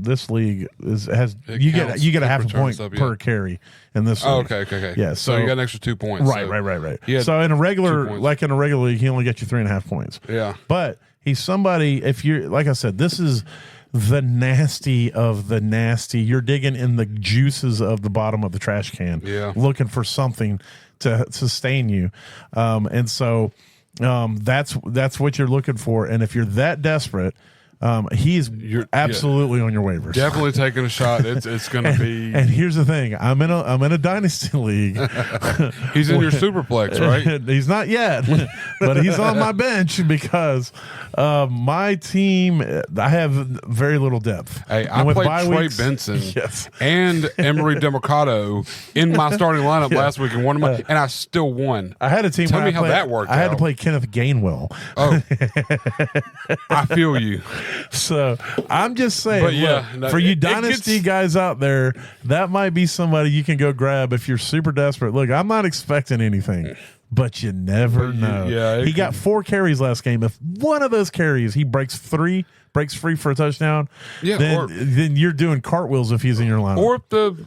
this league you get a half a point per carry in this league. Okay. Yeah, so you got an extra 2 points. Right. So in a regular league, he only gets you 3.5 points. Yeah. But he's somebody, if you're, like I said, this is the nasty of the nasty. You're digging in the juices of the bottom of the trash can, looking for something to sustain you. And so that's what you're looking for. And if you're that desperate, you're absolutely on your waivers. Definitely taking a shot. It's going to be. And here's the thing: I'm in a dynasty league. He's in your superplex, right? He's not yet, but he's on my bench because my team. I have very little depth. Hey, I played Trey Benson and Emery Demercado in my starting lineup last week, and and I still won. I had a team. Tell me how that worked. I had to play Kenneth Gainwell. Oh, I feel you. So I'm just saying, for you dynasty guys out there, that might be somebody you can go grab if you're super desperate. Look, I'm not expecting anything, but you never know. He got 4 carries last game. If one of those carries he breaks free for a touchdown, then you're doing cartwheels if he's in your lineup. Or if the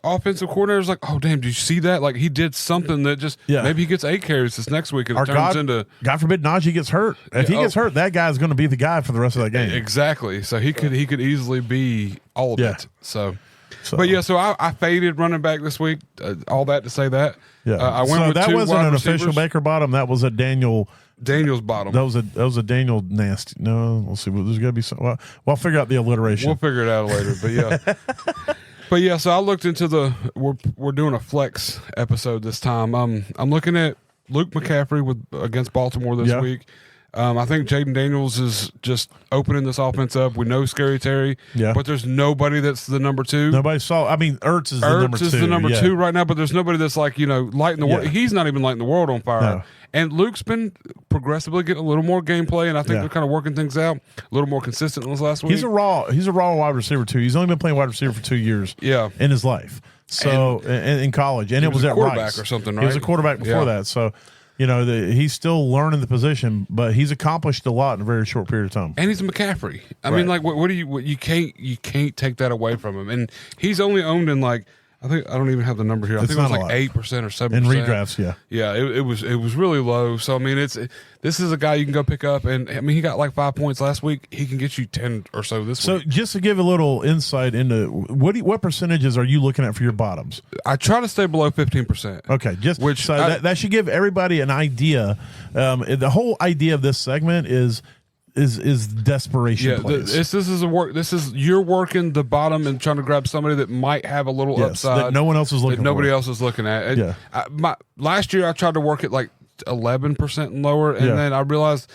offensive coordinator's like, oh damn, did you see that? Like he did something that just maybe he gets 8 carries this next week and it turns into, God forbid Najee gets hurt. If he gets hurt, that guy's going to be the guy for the rest of that game. Exactly. So he could easily be all of it. So I faded running back this week. All that to say that. Yeah. I went with that 2 wasn't wide an receivers. official Baker bottom. That was a Daniel's bottom. That was a Daniel nasty. No, we'll see. There's got to be some. Well, we'll figure out the alliteration. We'll figure it out later. But yeah. But yeah, so I looked into we're doing a flex episode this time. I'm looking at Luke McCaffrey against Baltimore this week. I think Jaden Daniels is just opening this offense up. We know Scary Terry, but there's nobody that's the number 2. Nobody saw. I mean, Ertz is the number 2 right now, but there's nobody that's like lighting the world. He's not even lighting the world on fire. No. And Luke's been progressively getting a little more gameplay, and I think they're kind of working things out a little more consistent than this last week. He's a raw wide receiver too. He's only been playing wide receiver for 2 years. In his life. So in college, and it was at quarterback Rice or something. Right? He was a quarterback before that. So he's still learning the position, but he's accomplished a lot in a very short period of time. And he's a McCaffrey. I mean, like, you can't take that away from him. And he's only owned in I don't even have the number here. I think it was 8% or 7%. In redrafts, it was really low. So I mean, this is a guy you can go pick up, and I mean, he got 5 points last week. He can get you 10 or so this week. So just to give a little insight into what percentages are you looking at for your bottoms? I try to stay below 15%. Okay, that should give everybody an idea. The whole idea of this segment is desperation plays. This is you're working the bottom and trying to grab somebody that might have a little upside that no one else is looking. Nobody else is looking at. And last year I tried to work it 11% and lower, and then I realized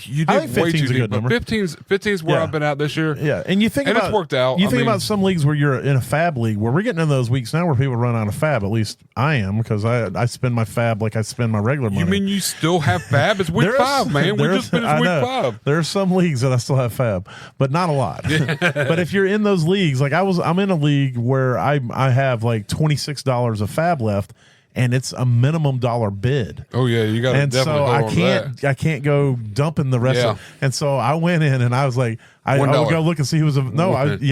you did way too deep. But 15's where I've been at this year. Yeah, and you think it's worked out. You think about some leagues where you're in a fab league where we're getting in those weeks now where people run out of fab. At least I am, because I spend my fab like I spend my regular money. You mean you still have fab? It's week 5, man. We just finished week 5. There are some leagues that I still have fab, but not a lot. But if you're in those leagues, I'm in a league where I have $26 of fab left. and it's a minimum dollar bid. Oh yeah, you got to And definitely so hold on to that. I can't go dumping the rest Yeah. of. And so I went in and I was like, I would $1. go look and see who was. I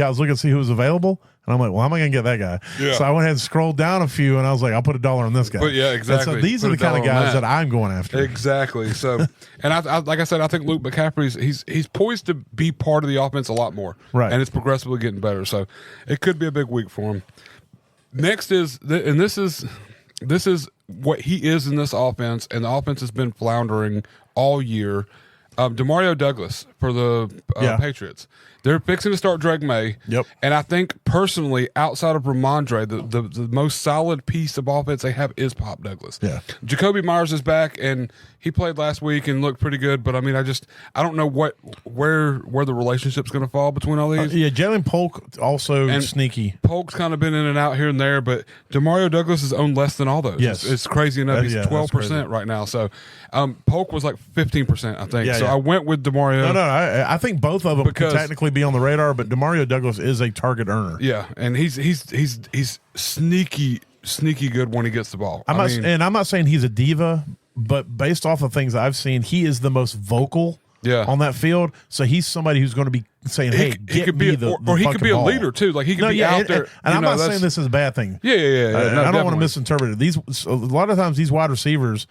was looking to see who was available. And I'm like, well, how am I going to get that guy? Yeah. So I went ahead and scrolled down a few, and I was like, I'll put $1 on this guy. But yeah, And exactly. so these are the Put kind of $1 on guys that. that I'm going after. Exactly. So, and I like I said, I think Luke McCaffrey's he's poised to be part of the offense a lot more, Right. And it's progressively getting better. So, it could be a big week for him. Next is, and this is what he is in this offense, and the offense has been floundering all year. Demario Douglas for the Yeah. Patriots. They're fixing to start Drake May. Yep. And I think personally, outside of Ramondre, the most solid piece of offense they have is Pop Douglas. Yeah. Jacoby Myers is back, and he played last week and looked pretty good. But I mean, I don't know where the relationship's going to fall between all these. Yeah, Jalen Polk also And sneaky. Polk's kind of been in and out here and there, but Demario Douglas has owned less than all those. Yes. It's crazy enough. He's That's 12% crazy. right now. So Polk was like 15%, I think. Yeah, so yeah. I went with Demario. No, I think both of them Because- could technically be on the radar, but Demario Douglas is a target earner. Yeah, and he's sneaky good when he gets the ball. I'm not saying he's a diva, but based off of things I've seen, he is the most vocal on that field. So he's somebody who's going to be saying, "Hey, he could be, or he could be a ball." leader too. Like he could be out there. And I'm you know, not that's- saying this is a bad thing. Yeah. I No, don't want to definitely. misinterpret it. A lot of times these wide receivers,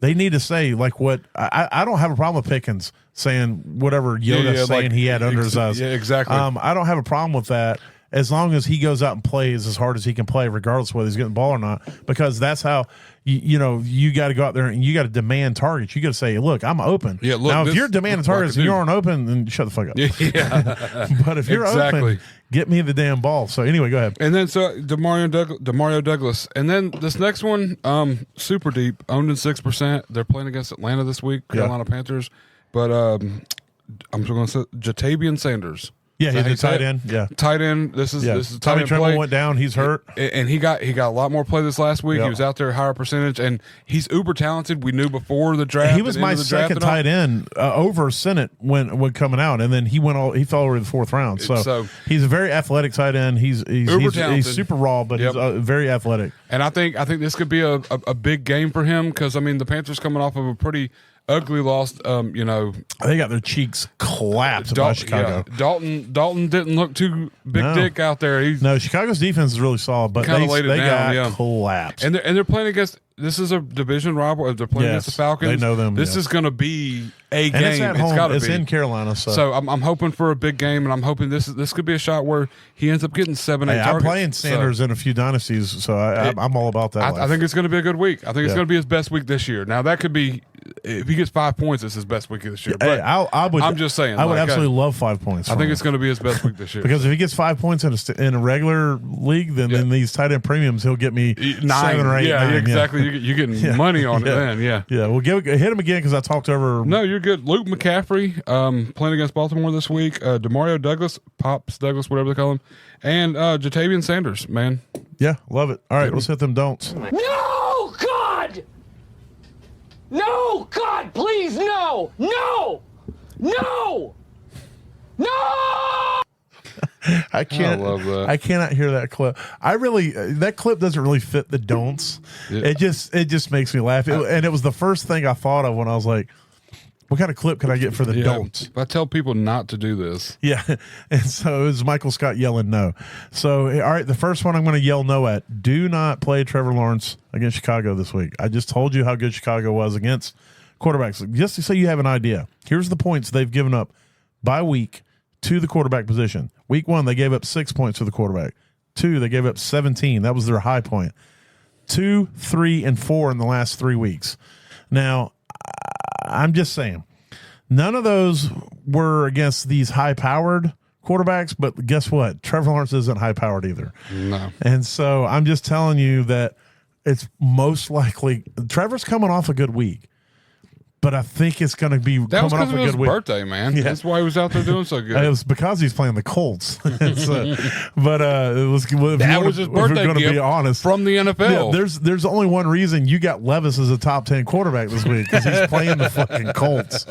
they need to say like what I don't have a problem with Pickens saying whatever Yoda's saying like, he had under his eyes. Yeah, exactly. I don't have a problem with that as long as he goes out and plays as hard as he can play, regardless of whether he's getting the ball or not. Because that's how you got to go out there and you got to demand targets. You got to say, "Look, I'm open." Yeah, look, now if this you're demanding is what I targets can and you do. aren't open, then shut the fuck up. Yeah. But if you're Exactly. open, get me the damn ball. So anyway, go ahead. And then so Demario Douglas, and then this next one, super deep, owned in 6%. They're playing against Atlanta this week, Carolina Panthers. But I'm going to say Jatavian Sanders. Yeah, Is that he's how a you tight say it? end. Yeah. Tight end. This is tight Tommy end Tremble play. went down. He's hurt. And he got a lot more play this last week. Yep. He was out there higher percentage, and he's uber talented. We knew before the draft. He was and my into the draft second and all. tight end over Sennett when coming out, and then he fell over the fourth round. So he's a very athletic tight end. He's talented. super raw, but Yep. he's very athletic. And I think this could be a big game for him because I mean the Panthers coming off of a pretty ugly loss. They got their cheeks clapped by Chicago. Yeah. Dalton didn't look too big dick out there. No, Chicago's defense is really solid, but Kinda they laid it down, got yeah. collapsed. And they're playing against. This is a division rival. They're playing against the Falcons. they know them, This yes. is going to be a game. And it's at home. gotta It's be. in Carolina. So, So I'm hoping for a big game, and I'm hoping this could be a shot where he ends up getting 7-8 hey, I'm targets. playing Sanders in a few dynasties, so I'm all about that. I think it's going to be a good week. I think it's Yeah. going to be his best week this year. Now that could be if he gets 5 points, it's his best week of this year. Hey, But I'm just saying, I would like, absolutely love 5 points. I from think him. it's going to be his best week this year. Because if he gets 5 points in a regular league, then in these tight end premiums, he'll get me 9 7 or 8. Yeah, 9, exactly. You're getting money on it then. Yeah. Yeah, well, hit him again because I talked over. No, you're good. Luke McCaffrey playing against Baltimore this week. Demario Douglas, Pops Douglas, whatever they call him, and Jatavian Sanders. Man, Yeah, love it. All right, let's hit them don'ts. No, God! No, God, please, no! No! No! No! I can't. I love that. I cannot hear that clip. That clip doesn't really fit the don'ts. Yeah. It just makes me laugh. And it was the first thing I thought of when I was like, "What kind of clip can I get for the don'ts?" I tell people not to do this. Yeah, and so it was Michael Scott yelling no. So all right, the first one I'm going to yell no at: do not play Trevor Lawrence against Chicago this week. I just told you how good Chicago was against quarterbacks. Just so you have an idea, here's the points they've given up by week to the quarterback position. Week 1, they gave up 6 points to the quarterback. 2, they gave up 17. That was their high point. 2, 3, and 4 in the last 3 weeks. Now, I'm just saying, none of those were against these high-powered quarterbacks, but guess what? Trevor Lawrence isn't high-powered either. No. And so I'm just telling you that it's most likely Trevor's coming off a good week, but I think it's going to be That was coming off because a of his good week. birthday, man. Yeah. That's why he was out there doing so good. It was because he's playing the Colts. So, but it was That was his birthday going to gift be honest from the NFL. Yeah, there's only one reason you got Levis as a top 10 quarterback this week because he's playing the fucking Colts.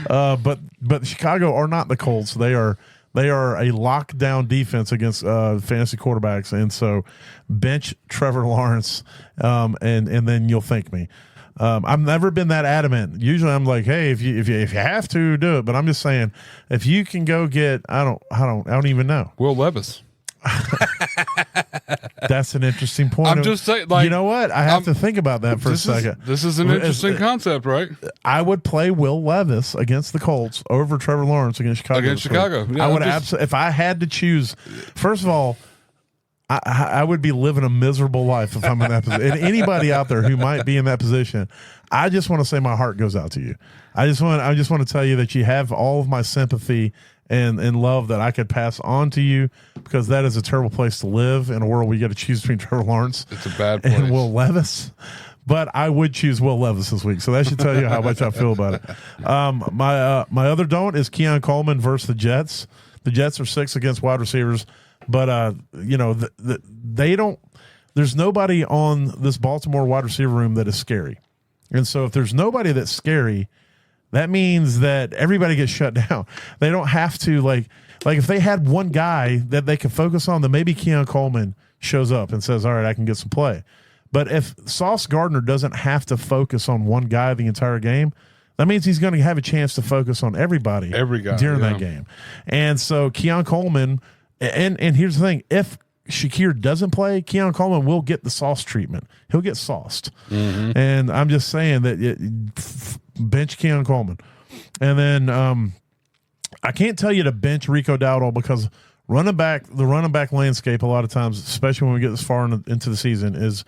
But Chicago are not the Colts. They are They are a lockdown defense against fantasy quarterbacks, and so bench Trevor Lawrence, and then you'll thank me. I've never been that adamant. Usually, I'm like, hey, if you have to do it, but I'm just saying, if you can go get, I don't even know. Will Levis. That's an interesting point. I'm just saying, like, you know what? I have to think about that for a second. This is an interesting concept, right? I would play Will Levis against the Colts over Trevor Lawrence against Chicago. Against Chicago. Yeah, I would absolutely, if I had to choose, first of all, I would be living a miserable life if I'm in that position. And anybody out there who might be in that position, I just want to say my heart goes out to you. I just want to tell you that you have all of my sympathy and love that I could pass on to you, because that is a terrible place to live in a world where you got to choose between Trevor Lawrence it's a bad place. and Will Levis. But I would choose Will Levis this week, so that should tell you how much I feel about it. My other don't is Keon Coleman versus the Jets. The Jets are 6 against wide receivers, but they don't. There's nobody on this Baltimore wide receiver room that is scary, and so if there's nobody that's scary, that means that everybody gets shut down. They don't have to like if they had one guy that they could focus on, then maybe Keon Coleman shows up and says, all right, I can get some play. But if Sauce Gardner doesn't have to focus on one guy the entire game, that means he's going to have a chance to focus on every guy during that game. And so Keon Coleman, and here's the thing, if Shakir doesn't play, Keon Coleman will get the sauce treatment. He'll get sauced. Mm-hmm. And I'm just saying that bench Keon Coleman. And then I can't tell you to bench Rico Dowdle, because the running back landscape a lot of times, especially when we get this far into the season, is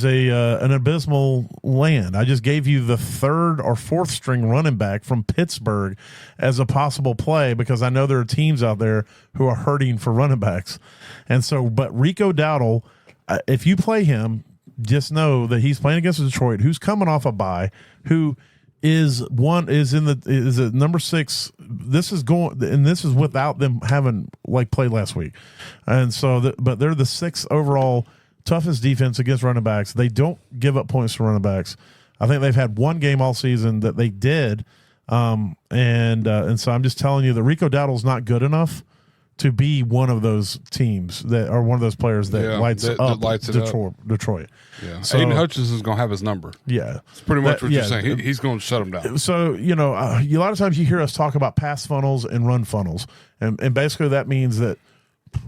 an abysmal land. I just gave you the 3rd or 4th string running back from Pittsburgh as a possible play, because I know there are teams out there who are hurting for running backs. And so, but Rico Dowdle, if you play him, just know that he's playing against Detroit, who's coming off a bye, who is at number 6. This is without them having played last week. And so, but they're the 6th overall toughest defense against running backs. They don't give up points to running backs. I think they've had one game all season that they did. And so I'm just telling you that Rico Dowdle's not good enough to be one of those teams that are one of those players that lights Detroit. Yeah. So Aiden Hutchinson's going to have his number. Yeah. It's pretty much what you're saying. He's going to shut him down. So, a lot of times you hear us talk about pass funnels and run funnels. And basically that means that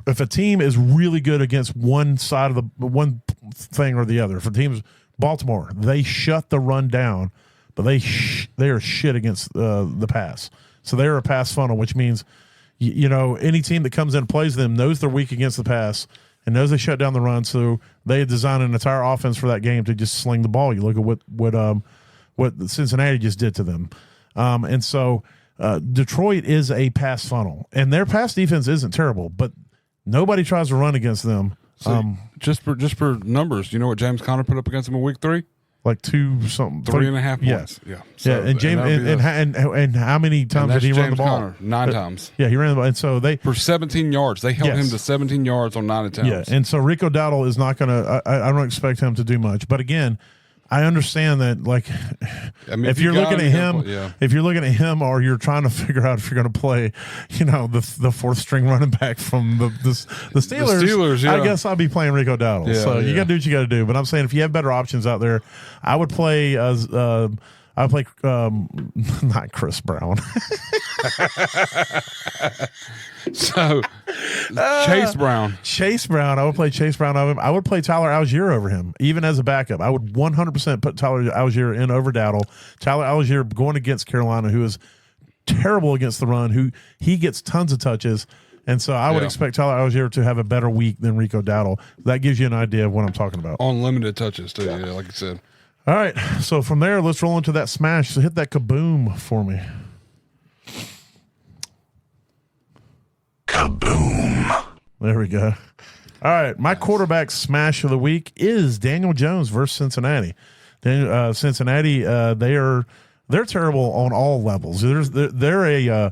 if a team is really good against one side of the one thing or the other, if a team's Baltimore, they shut the run down, but they are shit against the pass. So they're a pass funnel, which means any team that comes in and plays them knows they're weak against the pass and knows they shut down the run. So they design an entire offense for that game to just sling the ball. You look at what Cincinnati just did to them, and so Detroit is a pass funnel, and their pass defense isn't terrible, but nobody tries to run against them. So just for numbers, you know what James Conner put up against them in week 3? Like 3.5 points. Yeah. So, and James and how many times did he run the ball? Conner, 9 times. Yeah, he ran the ball, and so for 17 yards. They held him to 17 yards on 9 attempts. Yeah, and so Rico Dowdle is not going to. I don't expect him to do much, but again, I understand that, if you're looking at him, or you're trying to figure out if you're going to play, the 4th string running back from the Steelers. I guess I'll be playing Rico Dowdle. You got to do what you got to do. But I'm saying if you have better options out there, I would play not Chris Brown. So Chase Brown. I would play Chase Brown over him. I would play Tyler Algier over him, even as a backup. I would 100% put Tyler Algier in over Dowdle. Tyler Algier going against Carolina, who is terrible against the run, who he gets tons of touches. And so I would expect Tyler Algier to have a better week than Rico Dowdle. That gives you an idea of what I'm talking about. On limited touches, too, like you said. All right. So from there, let's roll into that smash. So hit that kaboom for me. Kaboom. There we go. All right. My quarterback smash of the week is Daniel Jones versus Cincinnati. Cincinnati, they're terrible on all levels. They're a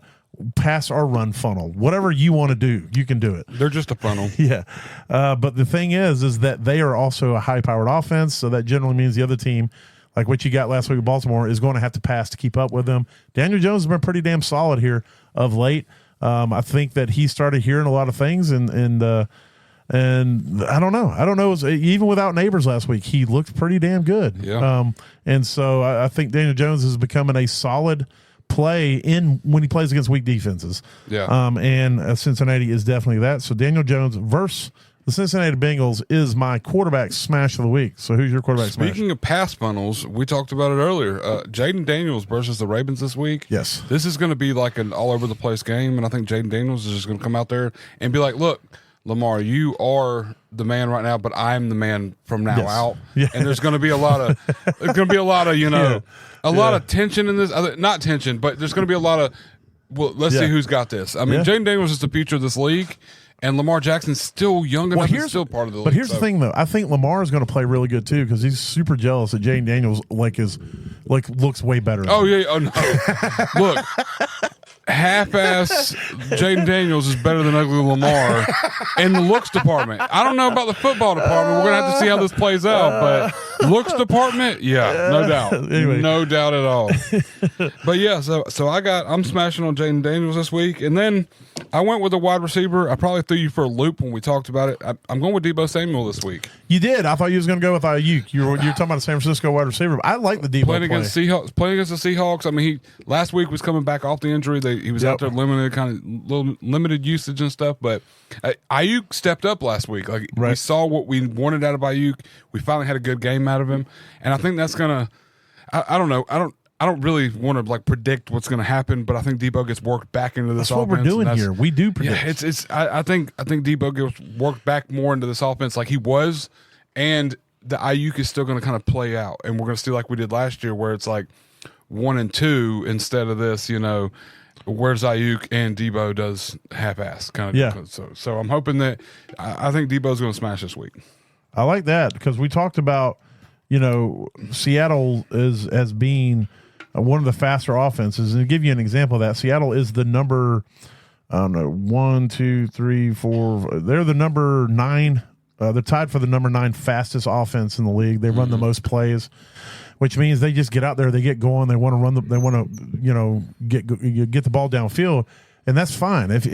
pass or run funnel. Whatever you want to do, you can do it. They're just a funnel. Yeah. But the thing is that they are also a high-powered offense, so that generally means the other team, like what you got last week with Baltimore, is going to have to pass to keep up with them. Daniel Jones has been pretty damn solid here of late. I think that he started hearing a lot of things, and I don't know. Even without Neighbors last week, he looked pretty damn good. Yeah. And so I think Daniel Jones is becoming a solid play when he plays against weak defenses. Yeah. And Cincinnati is definitely that. So Daniel Jones versus the Cincinnati Bengals is my quarterback smash of the week. So who's your quarterback smash? Speaking of pass funnels, we talked about it earlier. Jaden Daniels versus the Ravens this week. Yes. This is going to be like an all over the place game, and I think Jaden Daniels is just going to come out there and be like, "Look, Lamar, you are the man right now, but I'm the man from now out." Yeah. And there's going to be a lot of lot of tension in this. Not tension, but there's going to be a lot of. Well, let's see who's got this. I mean, Jaden Daniels is the future of this league. And Lamar Jackson's still young enough and still part of the league. But here's the thing, though. I think Lamar is going to play really good, too, because he's super jealous that Jaden Daniels looks way better. Oh, yeah. Oh, no. Look, half-ass Jaden Daniels is better than ugly Lamar in the looks department. I don't know about the football department. We're going to have to see how this plays out. But looks department, yeah, no doubt. Anyway. No doubt at all. But, yeah, so I'm smashing on Jaden Daniels this week. And then I went with a wide receiver. I probably threw you for a loop when we talked about it. I'm going with Deebo Samuel this week. You did. I thought you was going to go with Ayuk. You're talking about a San Francisco wide receiver. I like the Deebo Playing against the Seahawks. I mean, he last week was coming back off the injury. He was out there limited usage and stuff. But Ayuk stepped up last week. We saw what we wanted out of Ayuk. We finally had a good game out of him, and I think that's gonna. I don't know. I don't really want to predict what's going to happen, but I think Deebo gets worked back into this offense. That's what we're doing here. We do predict. Yeah, I think Deebo gets worked back more into this offense like he was, and the Ayuk is still going to kind of play out, and we're going to see like we did last year, where it's like 1 and 2 instead of this. Where's Ayuk and Deebo does half-ass kind of. Yeah. So I'm hoping that I think Deebo's going to smash this week. I like that because we talked about Seattle as being one of the faster offenses. And to give you an example of that, Seattle is the number, 1, 2, 3, 4. They're the number 9. They're tied for the number 9 fastest offense in the league. They run the most plays, which means they just get out there, they get going, they want to run. They want to get the ball downfield, and that's fine. If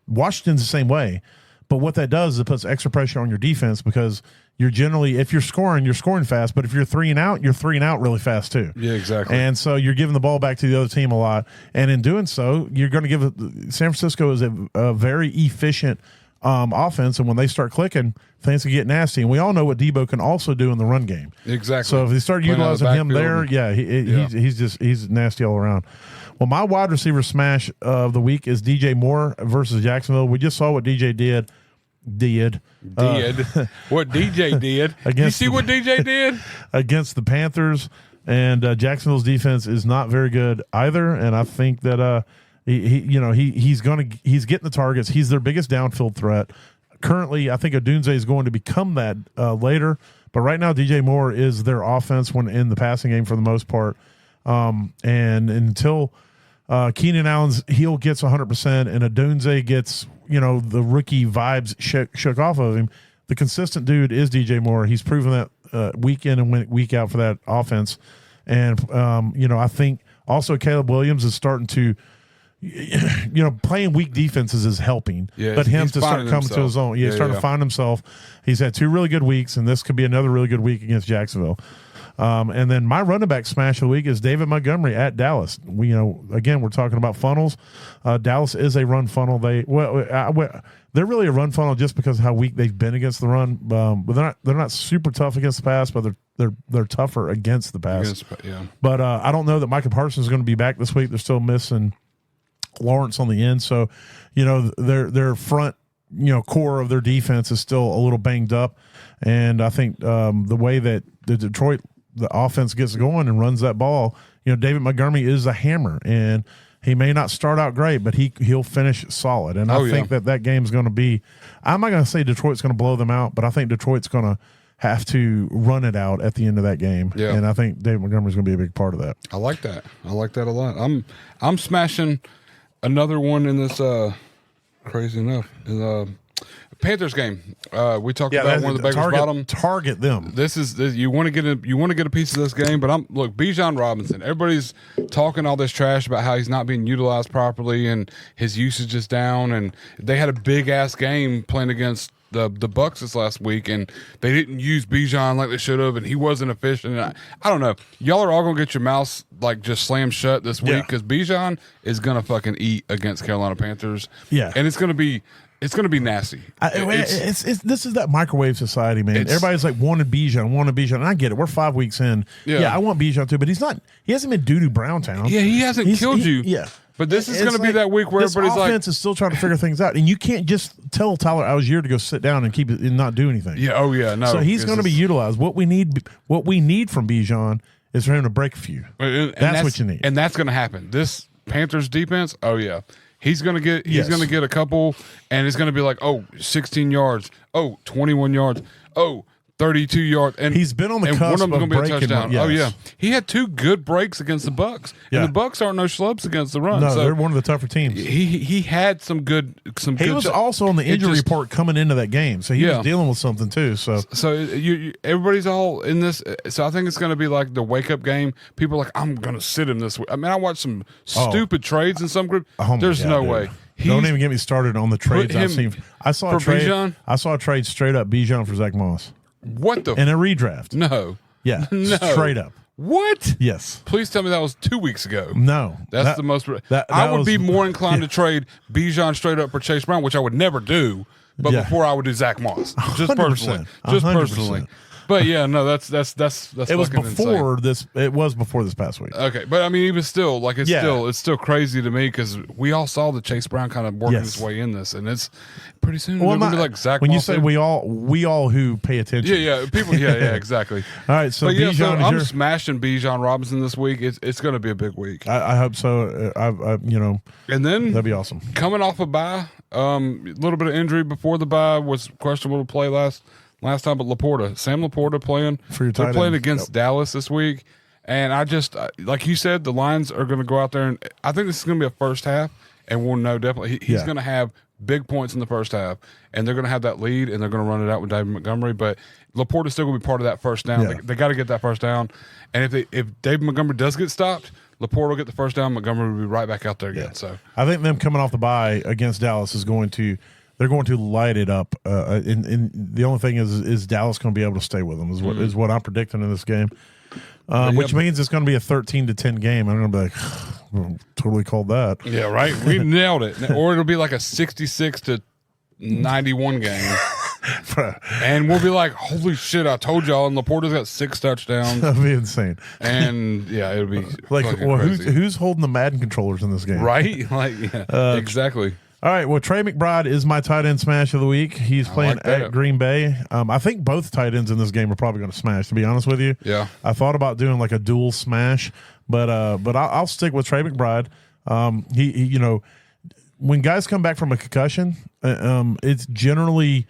Washington's the same way, but what that does is it puts extra pressure on your defense because you're generally, if you're scoring fast, but if you're 3 and out, you're 3 and out really fast too. Yeah, exactly. And so you're giving the ball back to the other team a lot. And in doing so, you're going to give San Francisco is a very efficient offense. And when they start clicking, things can get nasty. And we all know what Deebo can also do in the run game. Exactly. So if they start utilizing him there, he's nasty all around. Well, my wide receiver smash of the week is DJ Moore versus Jacksonville. We just saw what DJ did. What DJ did. You see what DJ did? Against the Panthers. And Jacksonville's defense is not very good either. And I think that he's getting the targets. He's their biggest downfield threat. Currently, I think Odunze is going to become that later. But right now, DJ Moore is their offense when in the passing game for the most part. And until Keenan Allen's heel gets 100% and Odunze gets the rookie vibes shook off of him, the consistent dude is DJ Moore. He's proven that week in and week out for that offense. And, I think also Caleb Williams is starting to, playing weak defenses is helping. Yeah, but him to start coming to his own. He's starting to find himself. He's had 2 really good weeks, and this could be another really good week against Jacksonville. And then my running back smash of the week is David Montgomery at Dallas. Again, we're talking about funnels. Dallas is a run funnel. They're really a run funnel just because of how weak they've been against the run. But they're not super tough against the pass, but they're tougher against the pass. But I don't know that Micah Parsons is going to be back this week. They're still missing Lawrence on the end, so their front core of their defense is still a little banged up. And I think the way that the offense gets going and runs that ball, David Montgomery is a hammer, and he may not start out great, but he'll finish solid. And I think that game is going to be, I'm not going to say Detroit's going to blow them out, but I think Detroit's going to have to run it out at the end of that game. Yeah. And I think David Montgomery is going to be a big part of that. I like that. I like that a lot. I'm smashing another one in this crazy enough. Panthers game. We talked about one of the Baker's bottom. Target them. This is you want to get a piece of this game, but Bijan Robinson. Everybody's talking all this trash about how he's not being utilized properly and his usage is down. And they had a big ass game playing against the Bucs this last week, and they didn't use Bijan like they should have, and he wasn't efficient. And I don't know. Y'all are all gonna get your mouths like just slammed shut this week because Bijan is gonna fucking eat against Carolina Panthers. Yeah, and it's gonna be nasty. This is that microwave society, man. Everybody's like wanted Bijan, and I get it. We're 5 weeks in. Yeah, I want Bijan too, but he's not. He hasn't been doo-doo Browntown. Yeah, he hasn't killed you. Yeah. But this is going to be that week where everybody's like, offense is still trying to figure things out, and you can't just tell Tyler Algier to go sit down and keep it and not do anything. Yeah, no. So he's going to be utilized. What we need from Bijan is for him to break a few. That's what you need, and that's going to happen. This Panthers defense, he's going to get a couple, and it's going to be like 16 yards, 21 yards, 32 yards, and he's been on the cusp one of them's of going to be a touchdown. Yes. Oh yeah, he had 2 good breaks against the Bucs, and the Bucs aren't no schlubs against the run. No, so they're one of the tougher teams. He had some good. He was also on the injury report coming into that game, so he was dealing with something too. So everybody's all in this. So I think it's going to be like the wake up game. People are like, I'm going to sit him this week. I mean, I watched some stupid trades in some group. There's no way. Don't even get me started on the trades I've seen. I saw a trade. Bijan? I saw a trade straight up Bijan for Zach Moss. What the? In a redraft. No. Yeah. No. Straight up. What? Yes. Please tell me that was 2 weeks ago. No. That's the most. I would be more inclined to trade Bijan straight up for Chase Brown, which I would never do. But before I would do Zach Moss, just 100%. personally, just 100%. personally. But yeah, no, that's. It was before insane. this. It was before this past week. Okay, but I mean, even still, like it's still crazy to me because we all saw the Chase Brown kind of working his way in this, and it's pretty soon they're gonna be like Zach. When Moss you say we all who pay attention, people, exactly. All right, so Bijan, I'm smashing Bijan Robinson this week. It's going to be a big week. I hope so. And then that'd be awesome. Coming off a bye, a little bit of injury before the bye, was questionable to play last time, but Sam Laporta playing for your tight they're end. playing against Dallas this week, and I just like you said, the Lions are going to go out there, and I think this is going to be a first half, and we'll know definitely he's going to have big points in the first half, and they're going to have that lead, and they're going to run it out with David Montgomery, but Laporta's still going to be part of that first down. Yeah. They got to get that first down, and if David Montgomery does get stopped, Laporta will get the first down. Montgomery will be right back out there again. Yeah. So I think them coming off the bye against Dallas is going to. They're going to light it up, and the only thing is Dallas going to be able to stay with them is what I'm predicting in this game, which means it's going to be a 13-10 game. I'm going to be like, totally called that. Yeah, right. We nailed it, or it'll be like a 66-91 game, and we'll be like, holy shit! I told y'all. And Laporta's got 6 touchdowns. That'd be insane. And it'll be like, well, crazy. who's holding the Madden controllers in this game? Right? Like, exactly. All right, well, Trey McBride is my tight end smash of the week. He's playing at Green Bay. I think both tight ends in this game are probably going to smash, to be honest with you. Yeah. I thought about doing like a dual smash, but I'll stick with Trey McBride. He when guys come back from a concussion, it's generally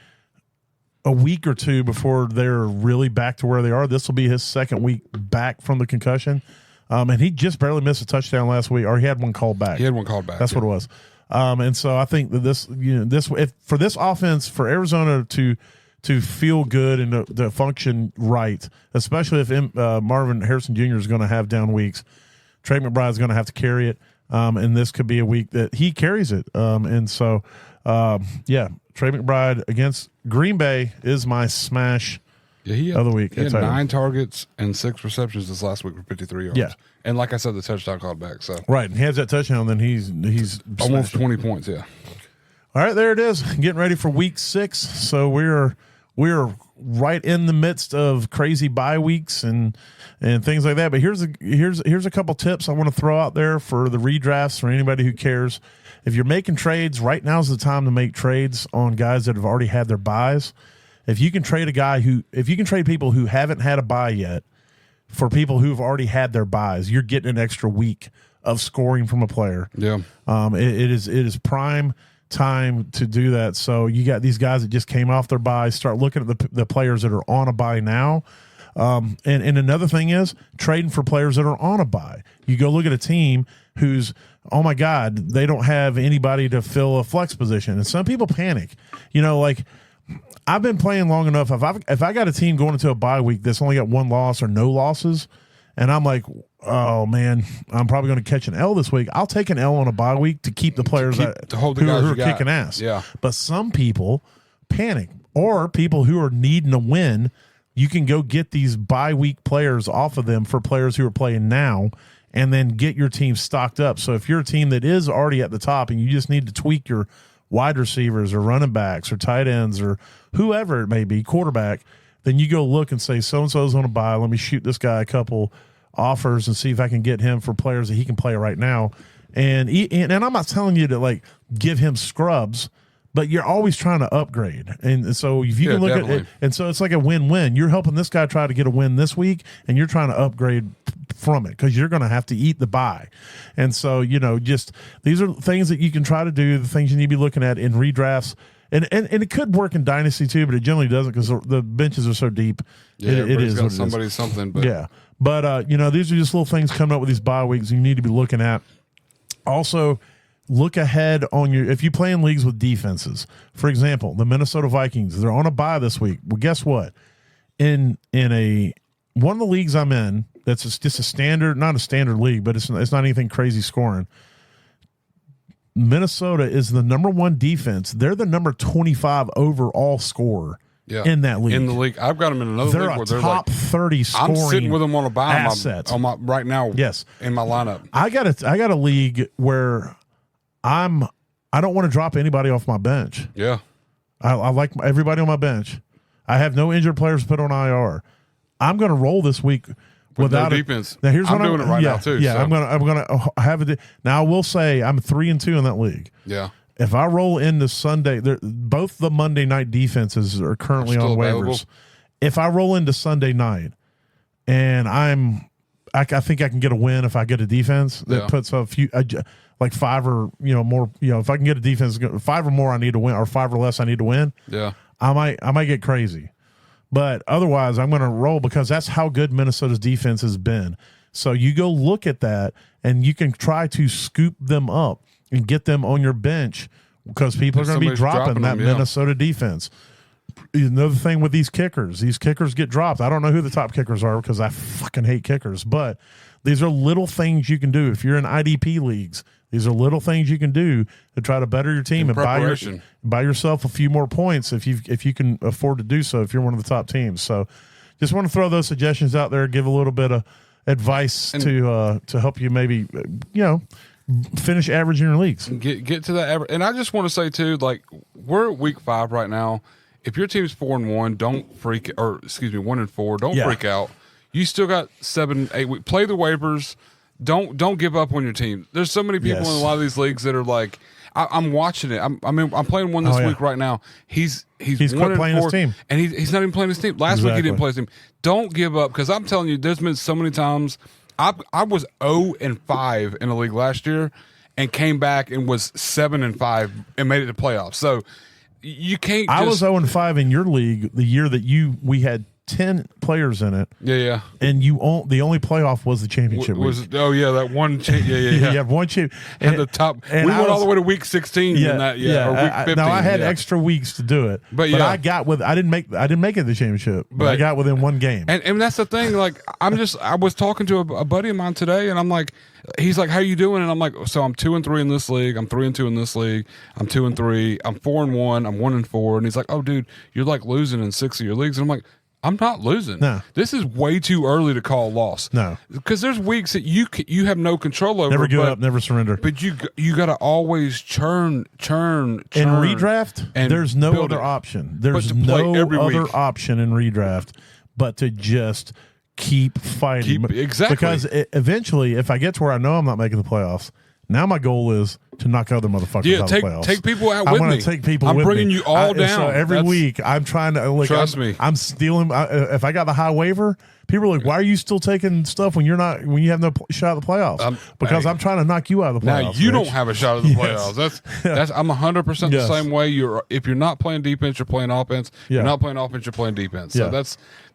a week or two before they're really back to where they are. This will be his second week back from the concussion. And he just barely missed a touchdown last week, or he had one called back. He had one called back. That's what it was. And so I think that for this offense, for Arizona to feel good and to function right, especially if Marvin Harrison Jr. is going to have down weeks, Trey McBride is going to have to carry it. And this could be a week that he carries it. And so, Trey McBride against Green Bay is my smash of the week. He had 9 targets and 6 receptions this last week for 53 yards. Yeah. And like I said, the touchdown called back. So right, and he has that touchdown, then he's almost smashing. 20 points. Yeah. All right, there it is. Getting ready for week 6. So we're right in the midst of crazy bye weeks and things like that. But here's a couple tips I want to throw out there for the redrafts or anybody who cares. If you're making trades, right now's the time to make trades on guys that have already had their buys. If you can trade people who haven't had a bye yet for people who've already had their buys, you're getting an extra week of scoring from a player. Yeah. It is prime time to do that. So you got these guys that just came off their bye. Start looking at the players that are on a bye now. And another thing is trading for players that are on a bye. You go look at a team who's, oh my God, they don't have anybody to fill a flex position. And some people panic. I've been playing long enough. If I got a team going into a bye week that's only got one loss or no losses, and I'm like, oh man, I'm probably going to catch an L this week. I'll take an L on a bye week to keep the players to hold the guys who you are got. kicking ass. Yeah. But some people panic, or people who are needing a win. You can go get these bye week players off of them for players who are playing now, and then get your team stocked up. So if you're a team that is already at the top and you just need to tweak your wide receivers or running backs or tight ends or whoever it may be, quarterback, then you go look and say, so-and-so's on a bye. Let me shoot this guy a couple offers and see if I can get him for players that he can play right now. And I'm not telling you to like give him scrubs, but you're always trying to upgrade. And so if you can look definitely. at it, and so it's like a win-win. You're helping this guy try to get a win this week, and you're trying to upgrade from it because you're going to have to eat the bye. And so, just these are things that you can try to do, the things you need to be looking at in redrafts. And it could work in Dynasty too, but it generally doesn't because the benches are so deep. Yeah, it is got what it is. somebody something. But Yeah. But, these are just little things coming up with these bye weeks you need to be looking at. Also, look ahead on if you play in leagues with defenses. For example, the Minnesota Vikings, they're on a bye this week. Well, guess what? In one of the leagues I'm in, that's just a standard, not a standard league, but it's not anything crazy scoring. Minnesota is the number 1 defense. They're the number 25 overall scorer in that league. In the league, I've got them in another They're league where a they're top like 30 scoring. I'm sitting with them on a buy assets. on my right now. Yes. In my lineup. I got a league where I don't want to drop anybody off my bench. Yeah. I like everybody on my bench. I have no injured players to put on IR. I'm going to roll this week without no defense. Now here's I'm what doing it right now too. Yeah, so. I'm gonna have it. Now I will say I'm 3-2 in that league. Yeah. If I roll into Sunday, both the Monday night defenses are currently on waivers. Available. If I roll into Sunday night, and I think I can get a win if I get a defense that puts a few like 5 or more. If I can get a defense 5 or more, I need to win, or 5 or less, I need to win. Yeah. I might get crazy, but otherwise I'm going to roll because that's how good Minnesota's defense has been. So you go look at that, and you can try to scoop them up and get them on your bench because people are going to be dropping that Minnesota defense. Another thing with these kickers get dropped. I don't know who the top kickers are because I fucking hate kickers, but these are little things you can do. If you're in IDP leagues, these are little things you can do to try to better your team and buy yourself a few more points if you can afford to do so if you're one of the top teams. So just want to throw those suggestions out there, give a little bit of advice to help you maybe finish average in your leagues. Get to that average. And I just want to say too, like we're at week 5 right now. If your team's 4-1, don't freak, or excuse me, 1-4, don't freak out. You still got 7-8 weeks. Play the waivers. Don't give up on your team. There's so many people in a lot of these leagues that are like, I'm watching it. I'm playing one this week right now. He's quit playing his team, and he's not even playing his team. Last week he didn't play his team. Don't give up, because I'm telling you, there's been so many times. I was 0-5 in a league last year, and came back and was 7-5 and made it to playoffs. So you can't. I was 0-5 in your league the year that we had 10 players in it. Yeah. And the only playoff was the championship week. That one. Yeah. You have one champ. And the top. We went all the way to week 16. Yeah, in that, or week 15. Now I had extra weeks to do it, but I didn't make it to the championship. But I got within one game. And that's the thing. Like I was talking to a buddy of mine today, and I'm like, he's like, "How you doing?" And I'm like, "So I'm 2-3 in this league. I'm 3-2 in this league. I'm 2-3. I'm 4-1. I'm 1-4." And he's like, "Oh, dude, you're like losing in 6 of your leagues." And I'm like, I'm not losing. No. This is way too early to call a loss. No. Because there's weeks that you have no control over. Never give up, never surrender. But you got to always churn. In redraft, there's no other option. There's no other option in redraft but to just keep fighting. Exactly. Because eventually, if I get to where I know I'm not making the playoffs, now my goal is to knock other motherfuckers out of the playoffs. Take people out with me. I'm going to take people I'm with bringing me. you all down. So every week, I'm trying to trust me. I'm stealing. If I got the high waiver, people are like, "Why are you still taking stuff when you have no shot at the playoffs?" Because I'm trying to knock you out of the playoffs. Now you don't have a shot at the playoffs. That's I'm 100% the same way. If you're not playing defense, you're playing offense. You're not playing offense, you're playing defense. So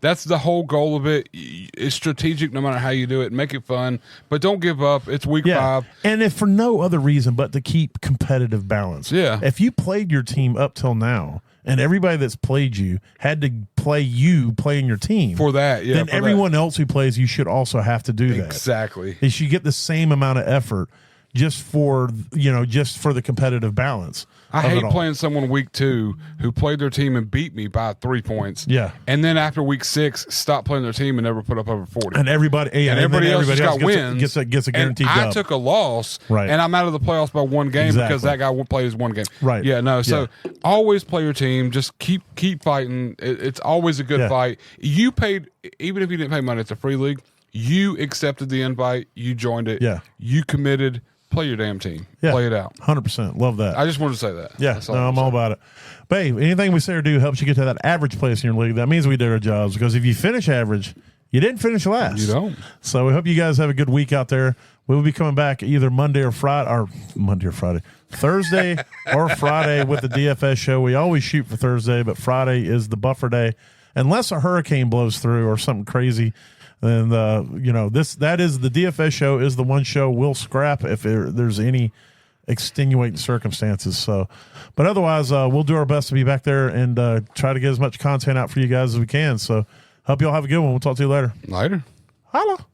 that's the whole goal of it. It's strategic no matter how you do it. Make it fun, but don't give up. It's week 5. And if for no other reason but to keep competitive balance. Yeah. If you played your team up till now and everybody that's played you had to play you playing your team For that, yeah. then for everyone else who plays you should also have to do that. that. Exactly. They should get the same amount of effort just for the competitive balance. I of hate it all. playing someone week 2 who played their team and beat me by 3 points. Yeah. And then after week 6, stopped playing their team and never put up over 40. And everybody, yeah, and everybody else just got gets wins. gets a guaranteed and I dub. took a loss, Right. and I'm out of the playoffs by one game because Exactly. that guy played his one game. Right. Yeah, no. So Yeah. always play your team. Just keep fighting. It's always a good Yeah. fight. You paid, even if you didn't pay money, it's a free league. You accepted the invite. You joined it. Yeah. You committed. Play your damn team. Yeah. Play it out. 100%. Love that. I just wanted to say that. Yeah, That's no, I I'm was all saying. about it. Babe, anything we say or do helps you get to that average place in your league. That means we did our jobs, because if you finish average, you didn't finish last. You don't. So we hope you guys have a good week out there. We will be coming back either Thursday or Friday with the DFS show. We always shoot for Thursday, but Friday is the buffer day, unless a hurricane blows through or something crazy. And that is the DFS show is the one show we'll scrap if there's any extenuating circumstances. So, but otherwise, we'll do our best to be back there and try to get as much content out for you guys as we can. So, hope you all have a good one. We'll talk to you later. Later. Holla.